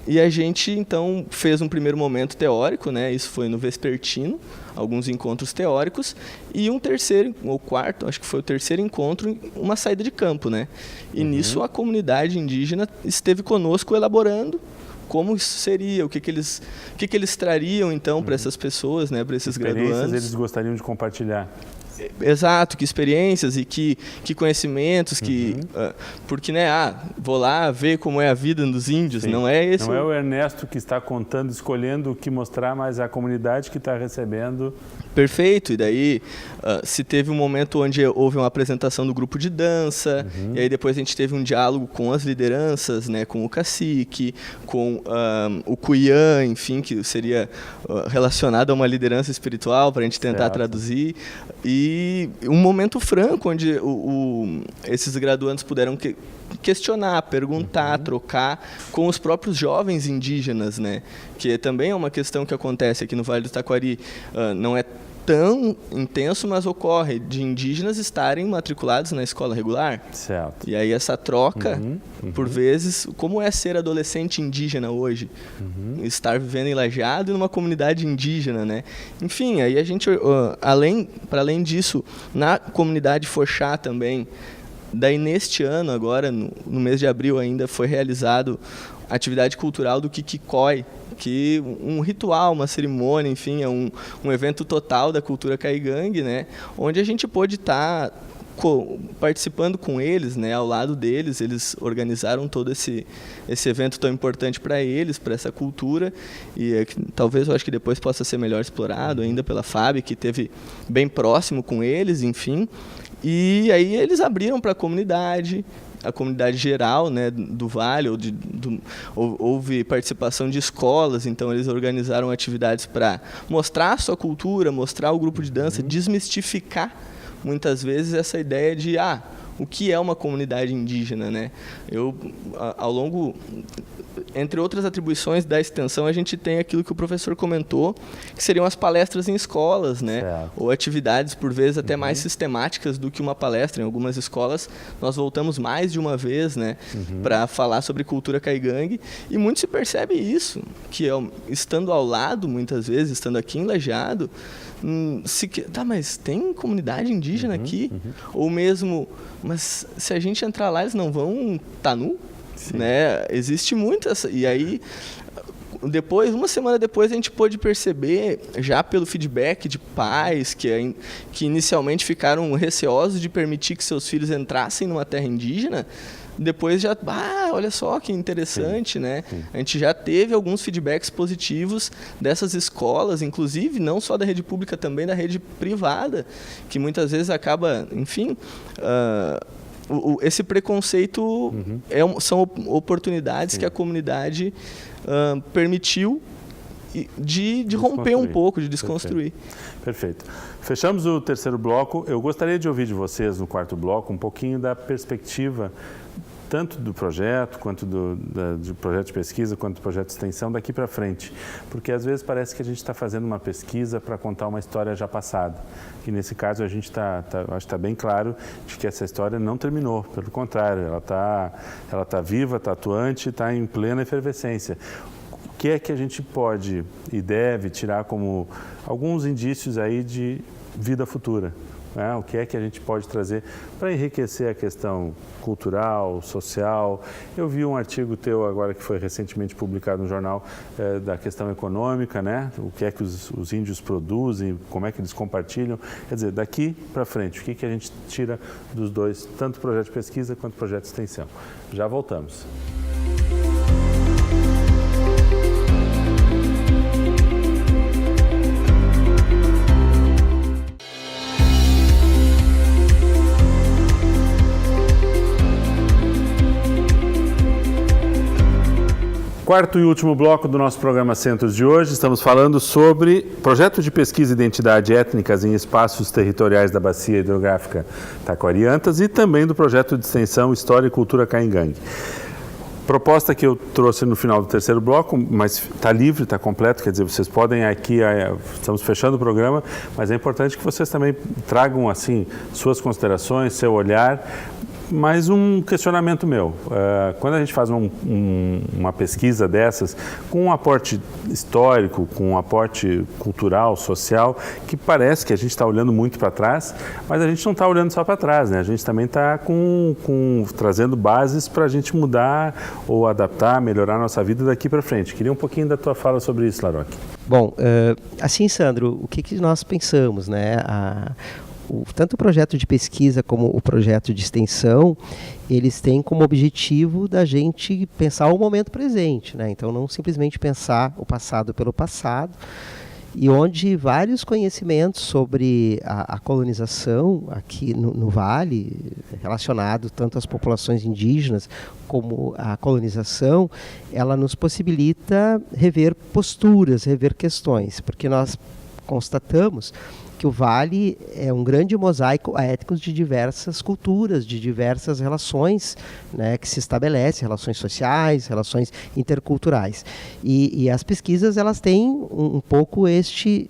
E a gente, então, fez um primeiro momento teórico, né, isso foi no vespertino, alguns encontros teóricos, e um terceiro, ou quarto, acho que foi o terceiro encontro, uma saída de campo, né? E nisso a comunidade indígena esteve conosco elaborando como isso seria, o que eles trariam, então, para essas pessoas, né, para esses graduandos.
Eles gostariam de compartilhar.
Exato, que experiências e que conhecimentos, porque, né, vou lá ver como é a vida dos índios, não é esse.
Não é o Ernesto que está contando, escolhendo o que mostrar, mas a comunidade que está recebendo.
Perfeito, e daí se teve um momento onde houve uma apresentação do grupo de dança, e aí depois a gente teve um diálogo com as lideranças, né, com o cacique, com o Cuiã, enfim, que seria relacionado a uma liderança espiritual, para a gente tentar traduzir, e um momento franco onde esses graduandos puderam questionar, perguntar, trocar com os próprios jovens indígenas, né? Que também é uma questão que acontece aqui no Vale do Taquari. Não é tão intenso, mas ocorre de indígenas estarem matriculados na escola regular.
Certo.
E aí essa troca, por vezes, como é ser adolescente indígena hoje? Estar vivendo em Lajeado e numa comunidade indígena, né? Enfim, aí a gente, para além disso, na comunidade Foxá também, daí neste ano, agora, no mês de abril ainda, foi realizado a atividade cultural do Kikikói, que um ritual, uma cerimônia, enfim, é um evento total da cultura caingangue, né, onde a gente pôde estar participando com eles, né, ao lado deles. Eles organizaram todo esse evento tão importante para eles, para essa cultura, e talvez eu acho que depois possa ser melhor explorado ainda pela FAB, que esteve bem próximo com eles, enfim. E aí eles abriram para a comunidade geral, né, do Vale, houve participação de escolas, então eles organizaram atividades para mostrar a sua cultura, mostrar o grupo de dança, desmistificar muitas vezes essa ideia de o que é uma comunidade indígena, né? Eu, ao longo, entre outras atribuições da extensão, a gente tem aquilo que o professor comentou, que seriam as palestras em escolas, né?
Certo.
Ou atividades, por vezes, até mais sistemáticas do que uma palestra. Em algumas escolas, nós voltamos mais de uma vez, né, para falar sobre cultura caigangue, e muito se percebe isso, que estando ao lado, muitas vezes, estando aqui em Lajeado, mas tem comunidade indígena aqui? Ou mesmo, mas se a gente entrar lá, eles não vão estar nu? Né? Existe muito essa... E aí, uma semana depois, a gente pôde perceber, já pelo feedback de pais que inicialmente ficaram receosos de permitir que seus filhos entrassem numa terra indígena, depois já, olha só que interessante, né? A gente já teve alguns feedbacks positivos dessas escolas, inclusive não só da rede pública, também da rede privada, que muitas vezes acaba, enfim, esse preconceito são oportunidades que a comunidade permitiu de romper um pouco, de desconstruir.
Perfeito. Fechamos o terceiro bloco. Eu gostaria de ouvir de vocês, no quarto bloco, um pouquinho da perspectiva tanto do projeto, quanto do projeto de pesquisa, quanto do projeto de extensão daqui para frente. Porque às vezes parece que a gente está fazendo uma pesquisa para contar uma história já passada. E nesse caso a gente acho que está bem claro de que essa história não terminou. Pelo contrário, ela tá viva, está atuante, está em plena efervescência. O que é que a gente pode e deve tirar como alguns indícios aí de vida futura? Né? O que é que a gente pode trazer para enriquecer a questão cultural, social? Eu vi um artigo teu agora que foi recentemente publicado no jornal da questão econômica, né? O que é que os índios produzem, como é que eles compartilham. Quer dizer, daqui para frente, o que a gente tira dos dois, tanto o projeto de pesquisa quanto o projeto de extensão? Já voltamos. Quarto e último bloco do nosso programa Centros de hoje, estamos falando sobre projeto de pesquisa e identidade étnicas em espaços territoriais da Bacia Hidrográfica Taquariantas e também do projeto de extensão História e Cultura Caingangue. Proposta que eu trouxe no final do terceiro bloco, mas está livre, está completo, quer dizer, vocês podem aqui, estamos fechando o programa, mas é importante que vocês também tragam, assim, suas considerações, seu olhar. Mas um questionamento meu, quando a gente faz uma pesquisa dessas, com um aporte histórico, com um aporte cultural, social, que parece que a gente está olhando muito para trás, mas a gente não está olhando só para trás, né? A gente também está trazendo bases para a gente mudar ou adaptar, melhorar a nossa vida daqui para frente. Queria um pouquinho da tua fala sobre isso, Laroque.
Bom, assim, Sandro, o que nós pensamos, né? Tanto o projeto de pesquisa como o projeto de extensão, eles têm como objetivo da gente pensar o momento presente, né? Então, não simplesmente pensar o passado pelo passado, e onde vários conhecimentos sobre a colonização aqui no Vale, relacionado tanto às populações indígenas como à colonização, ela nos possibilita rever posturas, rever questões, porque nós constatamos que o Vale é um grande mosaico étnico de diversas culturas, de diversas relações, né, que se estabelecem, relações sociais, relações interculturais. E as pesquisas, elas têm um pouco este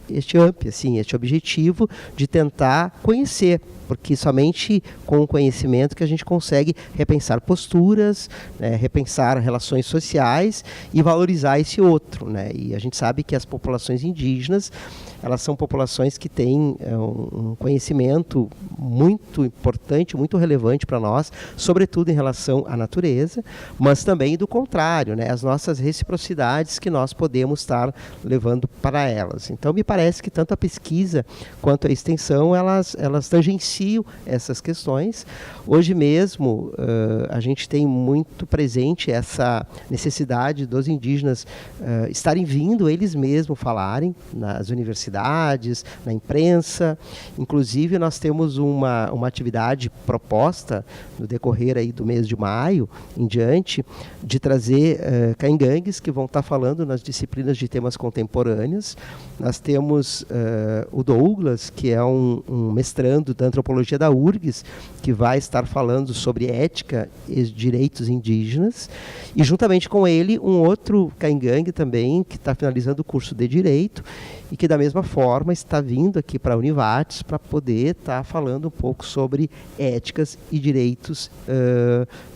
objetivo de tentar conhecer, porque somente com o conhecimento que a gente consegue repensar posturas, né, repensar relações sociais e valorizar esse outro, né? E a gente sabe que as populações indígenas, elas são populações que têm um conhecimento muito importante, muito relevante para nós, sobretudo em relação à natureza, mas também do contrário, né, as nossas reciprocidades que nós podemos estar levando para elas. Então, me parece que tanto a pesquisa quanto a extensão, elas tangenciam essas questões. Hoje mesmo, a gente tem muito presente essa necessidade dos indígenas estarem vindo eles mesmos falarem nas universidades, na imprensa, imprensa. Inclusive, nós temos uma atividade proposta no decorrer aí do mês de maio em diante, de trazer caingangues que vão estar falando nas disciplinas de temas contemporâneos. Nós temos o Douglas, que é um mestrando da antropologia da URGS, que vai estar falando sobre ética e direitos indígenas, e juntamente com ele um outro caingangue também, que está finalizando o curso de Direito, e que da mesma forma está vindo aqui para a Univates para poder estar falando um pouco sobre éticas e direitos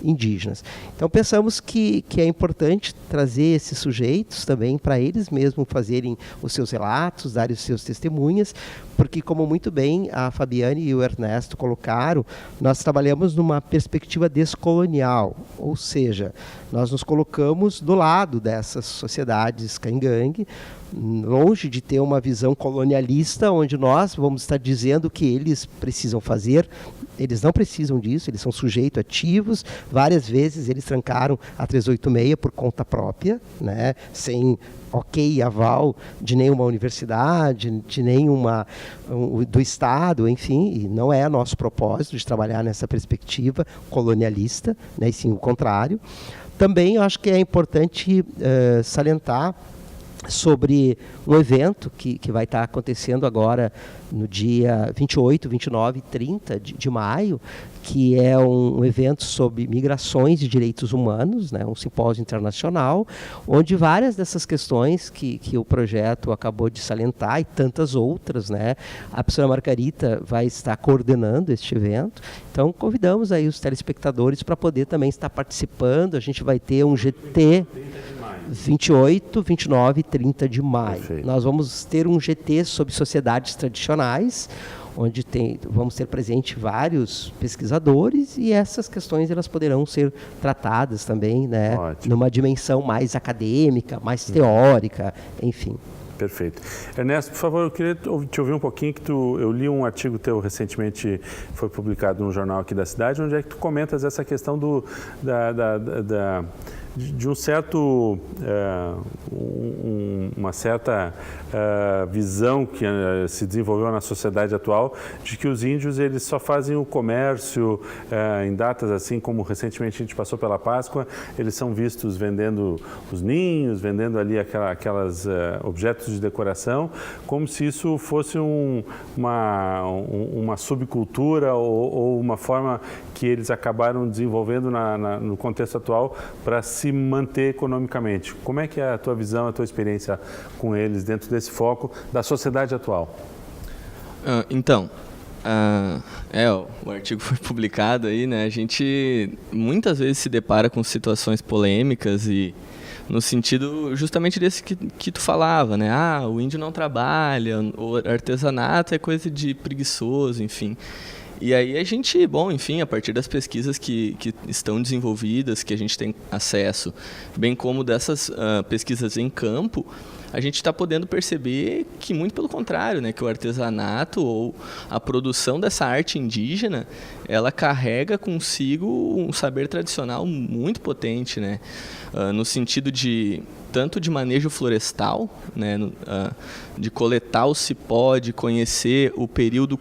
indígenas. Então pensamos que é importante trazer esses sujeitos também para eles mesmos fazerem os seus relatos, darem os seus testemunhas, porque como muito bem a Fabiane e o Ernesto colocaram, nós trabalhamos numa perspectiva descolonial, ou seja, nós nos colocamos do lado dessas sociedades caingangue, longe de ter uma visão colonialista, onde nós vamos estar dizendo o que eles precisam fazer. Eles não precisam disso, eles são sujeitos ativos. Várias vezes eles trancaram a 386 por conta própria, né, sem ok, aval de nenhuma universidade, de nenhuma do Estado, enfim, e não é nosso propósito de trabalhar nessa perspectiva colonialista, né, e sim o contrário. Também eu acho que é importante salientar sobre um evento que vai estar acontecendo agora no dia 28, 29 e 30 de maio, que é um evento sobre migrações e direitos humanos, né, um simpósio internacional, onde várias dessas questões que o projeto acabou de salientar, e tantas outras, né, a professora Margarita vai estar coordenando este evento. Então convidamos aí os telespectadores para poder também estar participando. A gente vai ter um GT 28, 29 e 30 de maio.
Perfeito.
Nós vamos ter um GT sobre sociedades tradicionais, onde vamos ter presente vários pesquisadores, e essas questões elas poderão ser tratadas também, né, numa dimensão mais acadêmica, mais teórica, enfim.
Perfeito. Ernesto, por favor, eu queria te ouvir um pouquinho, eu li um artigo teu recentemente, foi publicado num jornal aqui da cidade, onde é que tu comentas essa questão de um certo, uma certa visão que se desenvolveu na sociedade atual, de que os índios eles só fazem o comércio em datas assim como recentemente a gente passou pela Páscoa, eles são vistos vendendo os ninhos, vendendo ali aquelas objetos de decoração, como se isso fosse uma subcultura ou uma forma que eles acabaram desenvolvendo no contexto atual para se manter economicamente. Como é que é a tua visão, a tua experiência com eles dentro desse foco da sociedade atual?
Então, o artigo foi publicado aí, né? A gente muitas vezes se depara com situações polêmicas e no sentido justamente desse que tu falava, né? O índio não trabalha, o artesanato é coisa de preguiçoso, enfim. E aí a gente, a partir das pesquisas que estão desenvolvidas, que a gente tem acesso, bem como dessas pesquisas em campo, a gente está podendo perceber que, muito pelo contrário, né, que o artesanato ou a produção dessa arte indígena, ela carrega consigo um saber tradicional muito potente, né, no sentido de tanto de manejo florestal, né, de coletar o cipó, de conhecer o período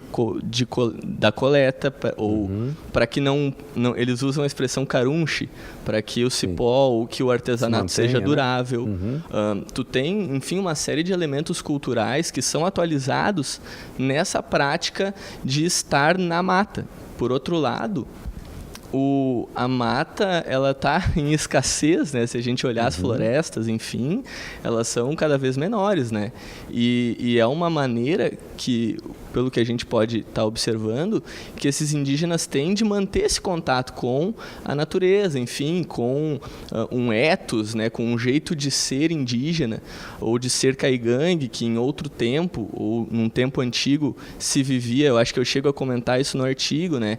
da coleta, ou para que não eles usam a expressão carunche, para que o cipó ou que o artesanato seja durável. Né? Tu tem, enfim, uma série de elementos culturais que são atualizados nessa prática de estar na mata. Por outro lado, a mata, ela está em escassez, né? Se a gente olhar as florestas, enfim, elas são cada vez menores, né? E é uma maneira que, pelo que a gente pode estar observando, que esses indígenas têm de manter esse contato com a natureza, enfim, com um ethos, né? Com um jeito de ser indígena ou de ser caigangue, que em outro tempo, ou num tempo antigo, se vivia. Eu acho que eu chego a comentar isso no artigo, né?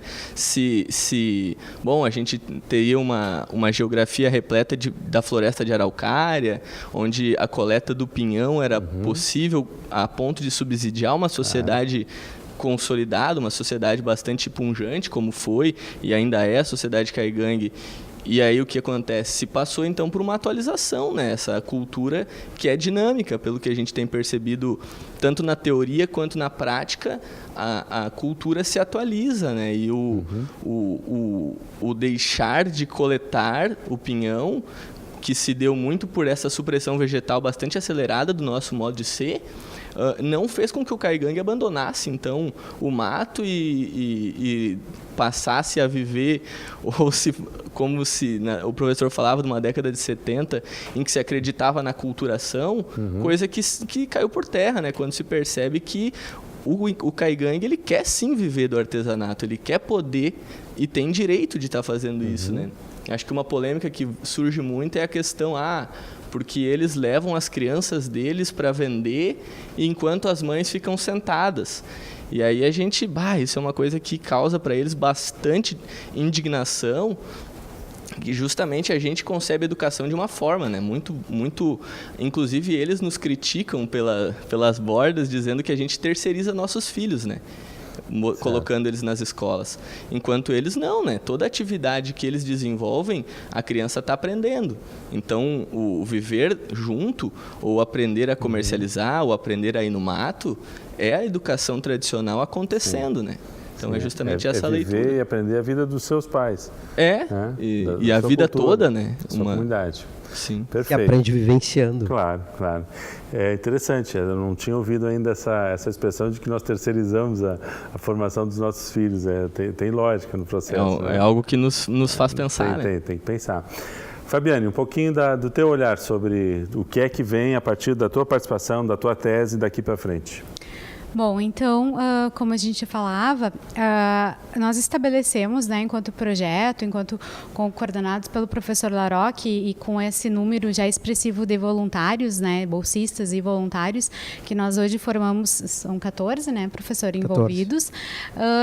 Bom, a gente teria uma geografia repleta da floresta de araucária, onde a coleta do pinhão era possível a ponto de subsidiar uma sociedade consolidada, uma sociedade bastante pujante, como foi e ainda é a sociedade caigangue, E aí o que acontece? Se passou então por uma atualização, né? Essa cultura que é dinâmica, pelo que a gente tem percebido, tanto na teoria quanto na prática, a cultura se atualiza, né? E o deixar de coletar o pinhão, que se deu muito por essa supressão vegetal bastante acelerada do nosso modo de ser, não fez com que o Caigangue abandonasse, então, o mato e passasse a viver, como se o professor falava de uma década de 70, em que se acreditava na culturação, coisa que caiu por terra, né? Quando se percebe que o Caigangue, ele quer sim viver do artesanato, ele quer poder e tem direito de estar fazendo isso, né? Acho que uma polêmica que surge muito é a questão, porque eles levam as crianças deles para vender enquanto as mães ficam sentadas. E aí a gente, isso é uma coisa que causa para eles bastante indignação, que justamente a gente concebe a educação de uma forma, né? Muito, inclusive eles nos criticam pelas bordas, dizendo que a gente terceiriza nossos filhos, né? Colocando eles nas escolas. Enquanto eles não, né? Toda atividade que eles desenvolvem, a criança está aprendendo. Então, o viver junto, ou aprender a comercializar, ou aprender a ir no mato, é a educação tradicional acontecendo, né? Então, é justamente essa leitura.
Viver e aprender a vida dos seus pais.
E a vida cultura, toda, né?
Da sua comunidade.
Sim.
Perfeito.
Que aprende vivenciando.
Claro. É interessante, eu não tinha ouvido ainda essa expressão de que nós terceirizamos a formação dos nossos filhos. Tem lógica no processo.
É algo que nos faz pensar, né?
Tem que pensar. Fabiane, um pouquinho do teu olhar sobre o que é que vem a partir da tua participação, da tua tese daqui para frente.
Bom, então, como a gente falava, nós estabelecemos, né, enquanto projeto, coordenados pelo professor Laroque e com esse número já expressivo de voluntários, né, bolsistas e voluntários, que nós hoje formamos, são 14, né, professor, envolvidos,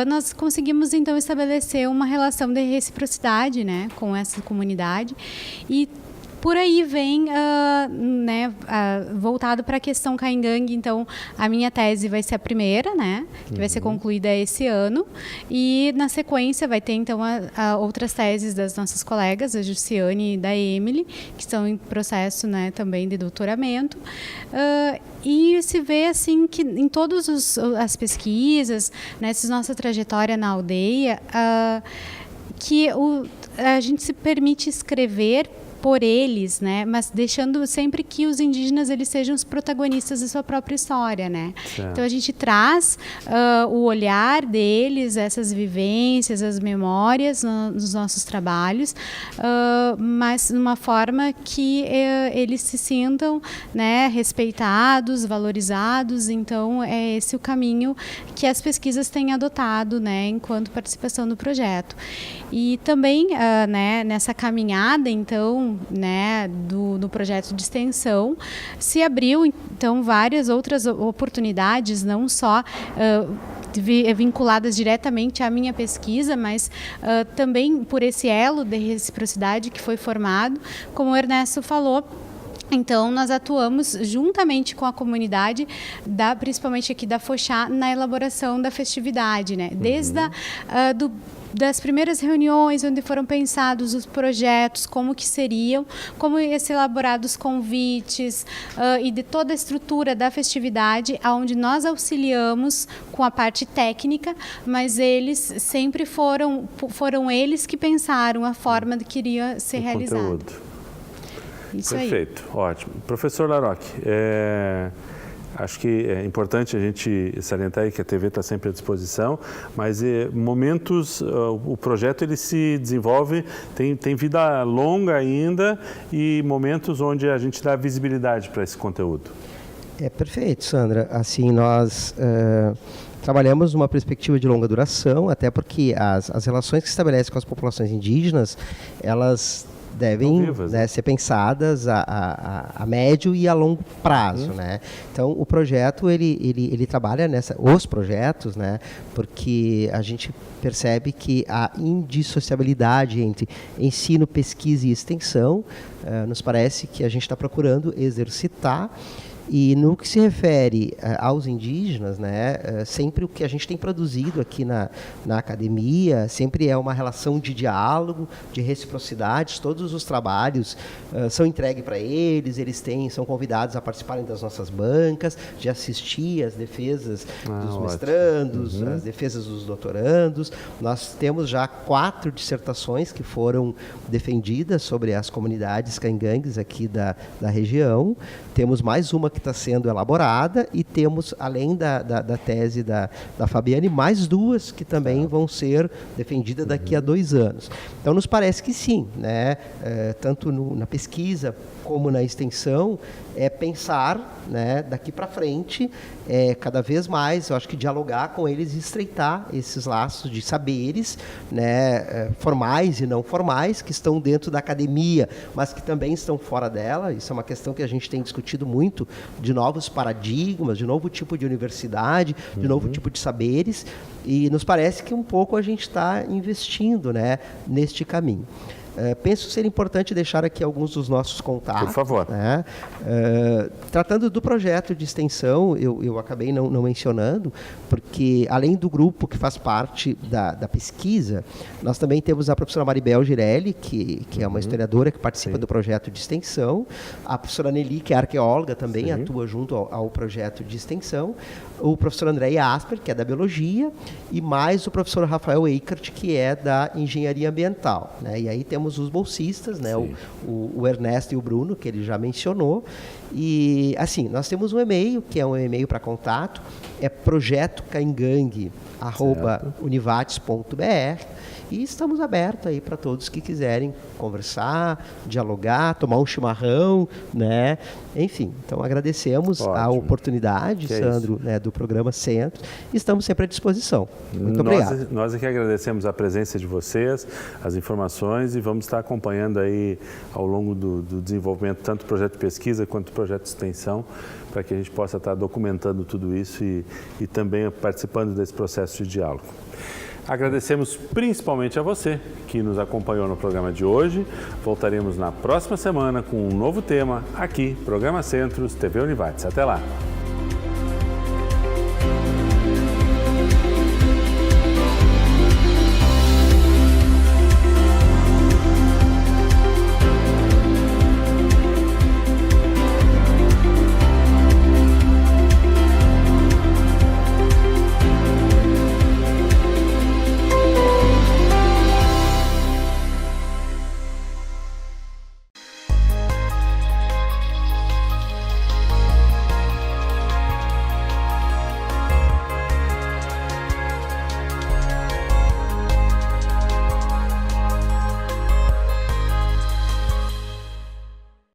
nós conseguimos, então, estabelecer uma relação de reciprocidade, né, com essa comunidade e por aí vem, voltado para a questão Caigangue, então a minha tese vai ser a primeira, né, que vai ser concluída esse ano, e na sequência vai ter então outras teses das nossas colegas, a Jussiane e da Emily, que estão em processo, né, também de doutoramento, e se vê assim que em todas as pesquisas, nessa nossa trajetória na aldeia, que a gente se permite escrever por eles, né? Mas deixando sempre que os indígenas eles sejam os protagonistas da sua própria história, né? Certo. Então a gente traz o olhar deles, essas vivências, as memórias nos nossos trabalhos, mas de uma forma que eles se sintam, né, respeitados, valorizados. Então é esse o caminho que as pesquisas têm adotado, né, enquanto participação do projeto. E também, né, nessa caminhada, então, né, do projeto de extensão, se abriu, então, várias outras oportunidades, não só vinculadas diretamente à minha pesquisa, mas também por esse elo de reciprocidade que foi formado, como o Ernesto falou. Então, nós atuamos juntamente com a comunidade, principalmente aqui da Foxá, na elaboração da festividade, né? Desde das primeiras reuniões onde foram pensados os projetos, como que seriam, como iam ser elaborados convites e de toda a estrutura da festividade, onde nós auxiliamos com a parte técnica, mas eles sempre foram eles que pensaram a forma que iria ser realizado. Isso
Perfeito, aí. Ótimo. Professor Laroque, acho que é importante a gente salientar aí que a TV está sempre à disposição, mas o projeto ele se desenvolve, tem vida longa ainda e momentos onde a gente dá visibilidade para esse conteúdo.
Perfeito, Sandra. Assim, nós trabalhamos numa perspectiva de longa duração, até porque as relações que se estabelecem com as populações indígenas, elas devem ser pensadas a médio e a longo prazo, né? Então o projeto ele trabalha os projetos, né? Porque a gente percebe que a indissociabilidade entre ensino, pesquisa e extensão nos parece que a gente está procurando exercitar E no que se refere aos indígenas, né, sempre o que a gente tem produzido aqui na academia, sempre é uma relação de diálogo, de reciprocidade. Todos os trabalhos são entregues para eles, são convidados a participarem das nossas bancas, de assistir às defesas dos mestrandos, às defesas dos doutorandos. Nós temos já 4 dissertações que foram defendidas sobre as comunidades caingangues aqui da região. Temos mais uma que está sendo elaborada e temos, além da tese da Fabiane, mais 2 que também vão ser defendidas daqui a 2 anos. Então, nos parece que sim, né? Tanto na pesquisa como na extensão, pensar, né, daqui para frente, cada vez mais, eu acho que dialogar com eles e estreitar esses laços de saberes, né, formais e não formais, que estão dentro da academia, mas que também estão fora dela. Isso é uma questão que a gente tem discutido muito, de novos paradigmas, de novo tipo de universidade, de novo tipo de saberes, e nos parece que um pouco a gente está investindo, né, neste caminho. Penso ser importante deixar aqui alguns dos nossos contatos.
Por favor.
Né? Tratando do projeto de extensão, eu acabei não mencionando, porque além do grupo que faz parte da pesquisa, nós também temos a professora Maribel Girelli, que é uma historiadora que participa do projeto de extensão, a professora Nelly, que é arqueóloga, também atua junto ao projeto de extensão, o professor André Asper, que é da biologia, e mais o professor Rafael Eichert, que é da engenharia ambiental, né? E aí temos os bolsistas, né? O Ernesto e o Bruno, que ele já mencionou. E, assim, nós temos um e-mail, que é um e-mail para contato, é projetocaingangue@univates.br, e estamos abertos aí para todos que quiserem conversar, dialogar, tomar um chimarrão, né? Enfim, então agradecemos a oportunidade, Sandro, né, do programa Centros, e estamos sempre à disposição. Muito obrigado.
Nós é que agradecemos a presença de vocês, as informações, e vamos estar acompanhando aí ao longo do desenvolvimento tanto do projeto de pesquisa quanto do projeto de extensão, para que a gente possa estar documentando tudo isso e também participando desse processo de diálogo. Agradecemos principalmente a você que nos acompanhou no programa de hoje. Voltaremos na próxima semana com um novo tema aqui, Programa Centros, TV Univates. Até lá!